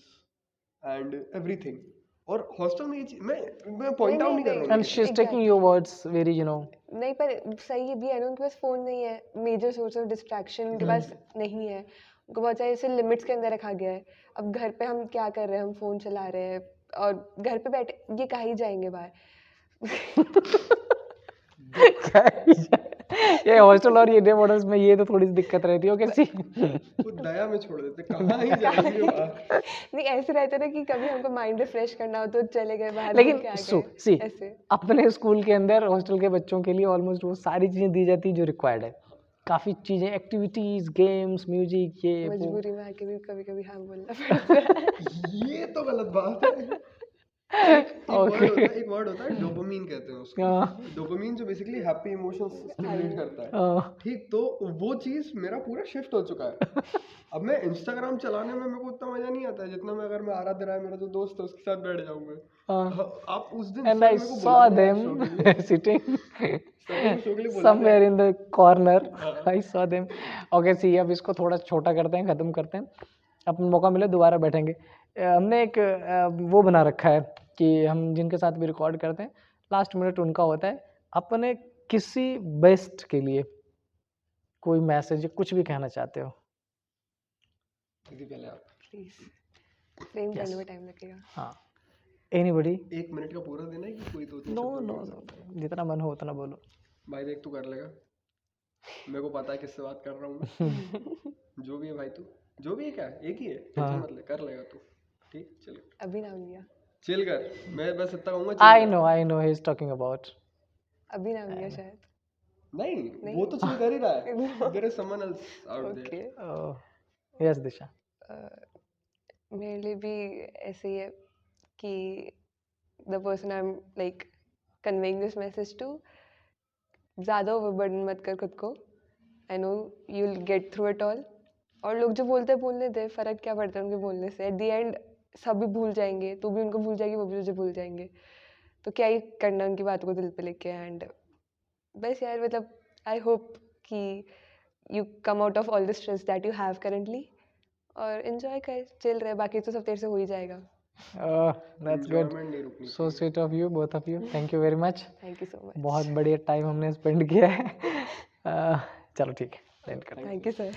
and everything. और हॉस्टल में ये चीज मैं पॉइंट आउट नहीं कर रहा हूँ एंड ये she is taking your words very you know. नहीं, पर सही भी है ना, उनके पास फ़ोन नहीं है, मेजर सोर्स ऑफ डिस्ट्रैक्शन उनके पास नहीं है, उनको बहुत सारे ऐसे लिमिट्स के अंदर रखा गया है। अब घर पे हम क्या कर रहे हैं, हम फ़ोन चला रहे हैं, और घर पे बैठे ये कहाँ ही जाएंगे बाहर। ये हॉस्टल और ये डे बोर्डर्स में ये तो थोड़ी सी दिक्कत रहती है कैसी। वो दया में छोड़ देते, कहाँ ही जाएंगे बाहर। नहीं ऐसे रहता ना कि कभी हमको माइंड रिफ्रेश करना हो तो चले गए बाहर, लेकिन घूम के आ सी गए, ऐसे। अपने स्कूल के अंदर हॉस्टल के बच्चों के लिए ऑलमोस्ट वो सारी चीजें दी जाती है जो रिक्वायर्ड है। काफी चीजें, एक्टिविटीज, गेम्स, म्यूजिक, ये वो। मजबूरी में आके भी कभी कभी हाँ बोलना पड़ता है। ये तो गलत बात है। एक वर्ड होता है डोपामीन कहते हैं उसको। डोपामीन जो बेसिकली हैप्पी इमोशंस स्टिमुलेट करता है, ठीक, तो वो चीज मेरा पूरा शिफ्ट हो चुका है। अब मैं इंस्टाग्राम चलाने में मेरे को उतना मजा नहीं आता है जितना मैं, अगर मैं आराध्य राय मेरा जो दोस्त है उसके साथ बैठ जाऊंगा। आप उस दिन And I saw them sitting somewhere in the corner. I saw them. Okay, see, अब इसको थोड़ा छोटा करते हैं, खत्म करते हैं, अपन मौका मिले दोबारा बैठेंगे। हमने एक वो बना रखा है कि हम जिनके साथ भी रिकॉर्ड करते हैं लास्ट मिनट उनका होता है, अपने किसी बेस्ट के लिए कोई मैसेज कुछ भी कहना चाहते हो। पहले आप प्लीज, फ्रेम करने में टाइम लगेगा। हाँ एनीबॉडी। 1 मिनट का पूरा देना है कि कोई 2-3 नो शब्द नो बोल नो, सकते हैं? जितना मन हो उतना बोलो। भाई देख तू कर लेगा, मेरे को पता है किससे बात कर रहा हूँ मैं। जो भी है भाई, तू जो भी है, क्या एक ही है, टेंशन मत ले, कर लेगा तू, ठीक, चल अभी नाम लिया, चिल कर। मैं बस इतना कहूंगा, I know he is talking about. अभी नाम लिया शायद। नहीं वो तो चिल कर ही रहा है। There is someone else out okay. There. Yes Disha. मेरे लिए भी ऐसे ही है कि the person I am like conveying this message to ज़्यादा ओवरबर्डन मत कर खुद को. I know you will get through it all. और लोग जो बोलते हैं बोलने दे, फ़र्क क्या पड़ता है उनके बोलने से. एट द एंड सभी भूल जाएंगे, तू भी उनको भूल जाएगी, वो भी तुझे भूल जाएंगे. तो क्या ही करना उनकी बातों को दिल पे लेके. एंड बस यार मतलब आई होप कि you come out of all the stress that you have currently और एंजॉय कर, चिल रहे, बाकी तो सब तेरे से हो ही जाएगा. That's good. Enjoyment नहीं रुकनी so sweet of you, both of you. Thank you very much. Thank you so much. बहुत बढ़िया टाइम हमने स्पेंड किया है. चलो ठीक है, एंड करते हैं. Thank you sir.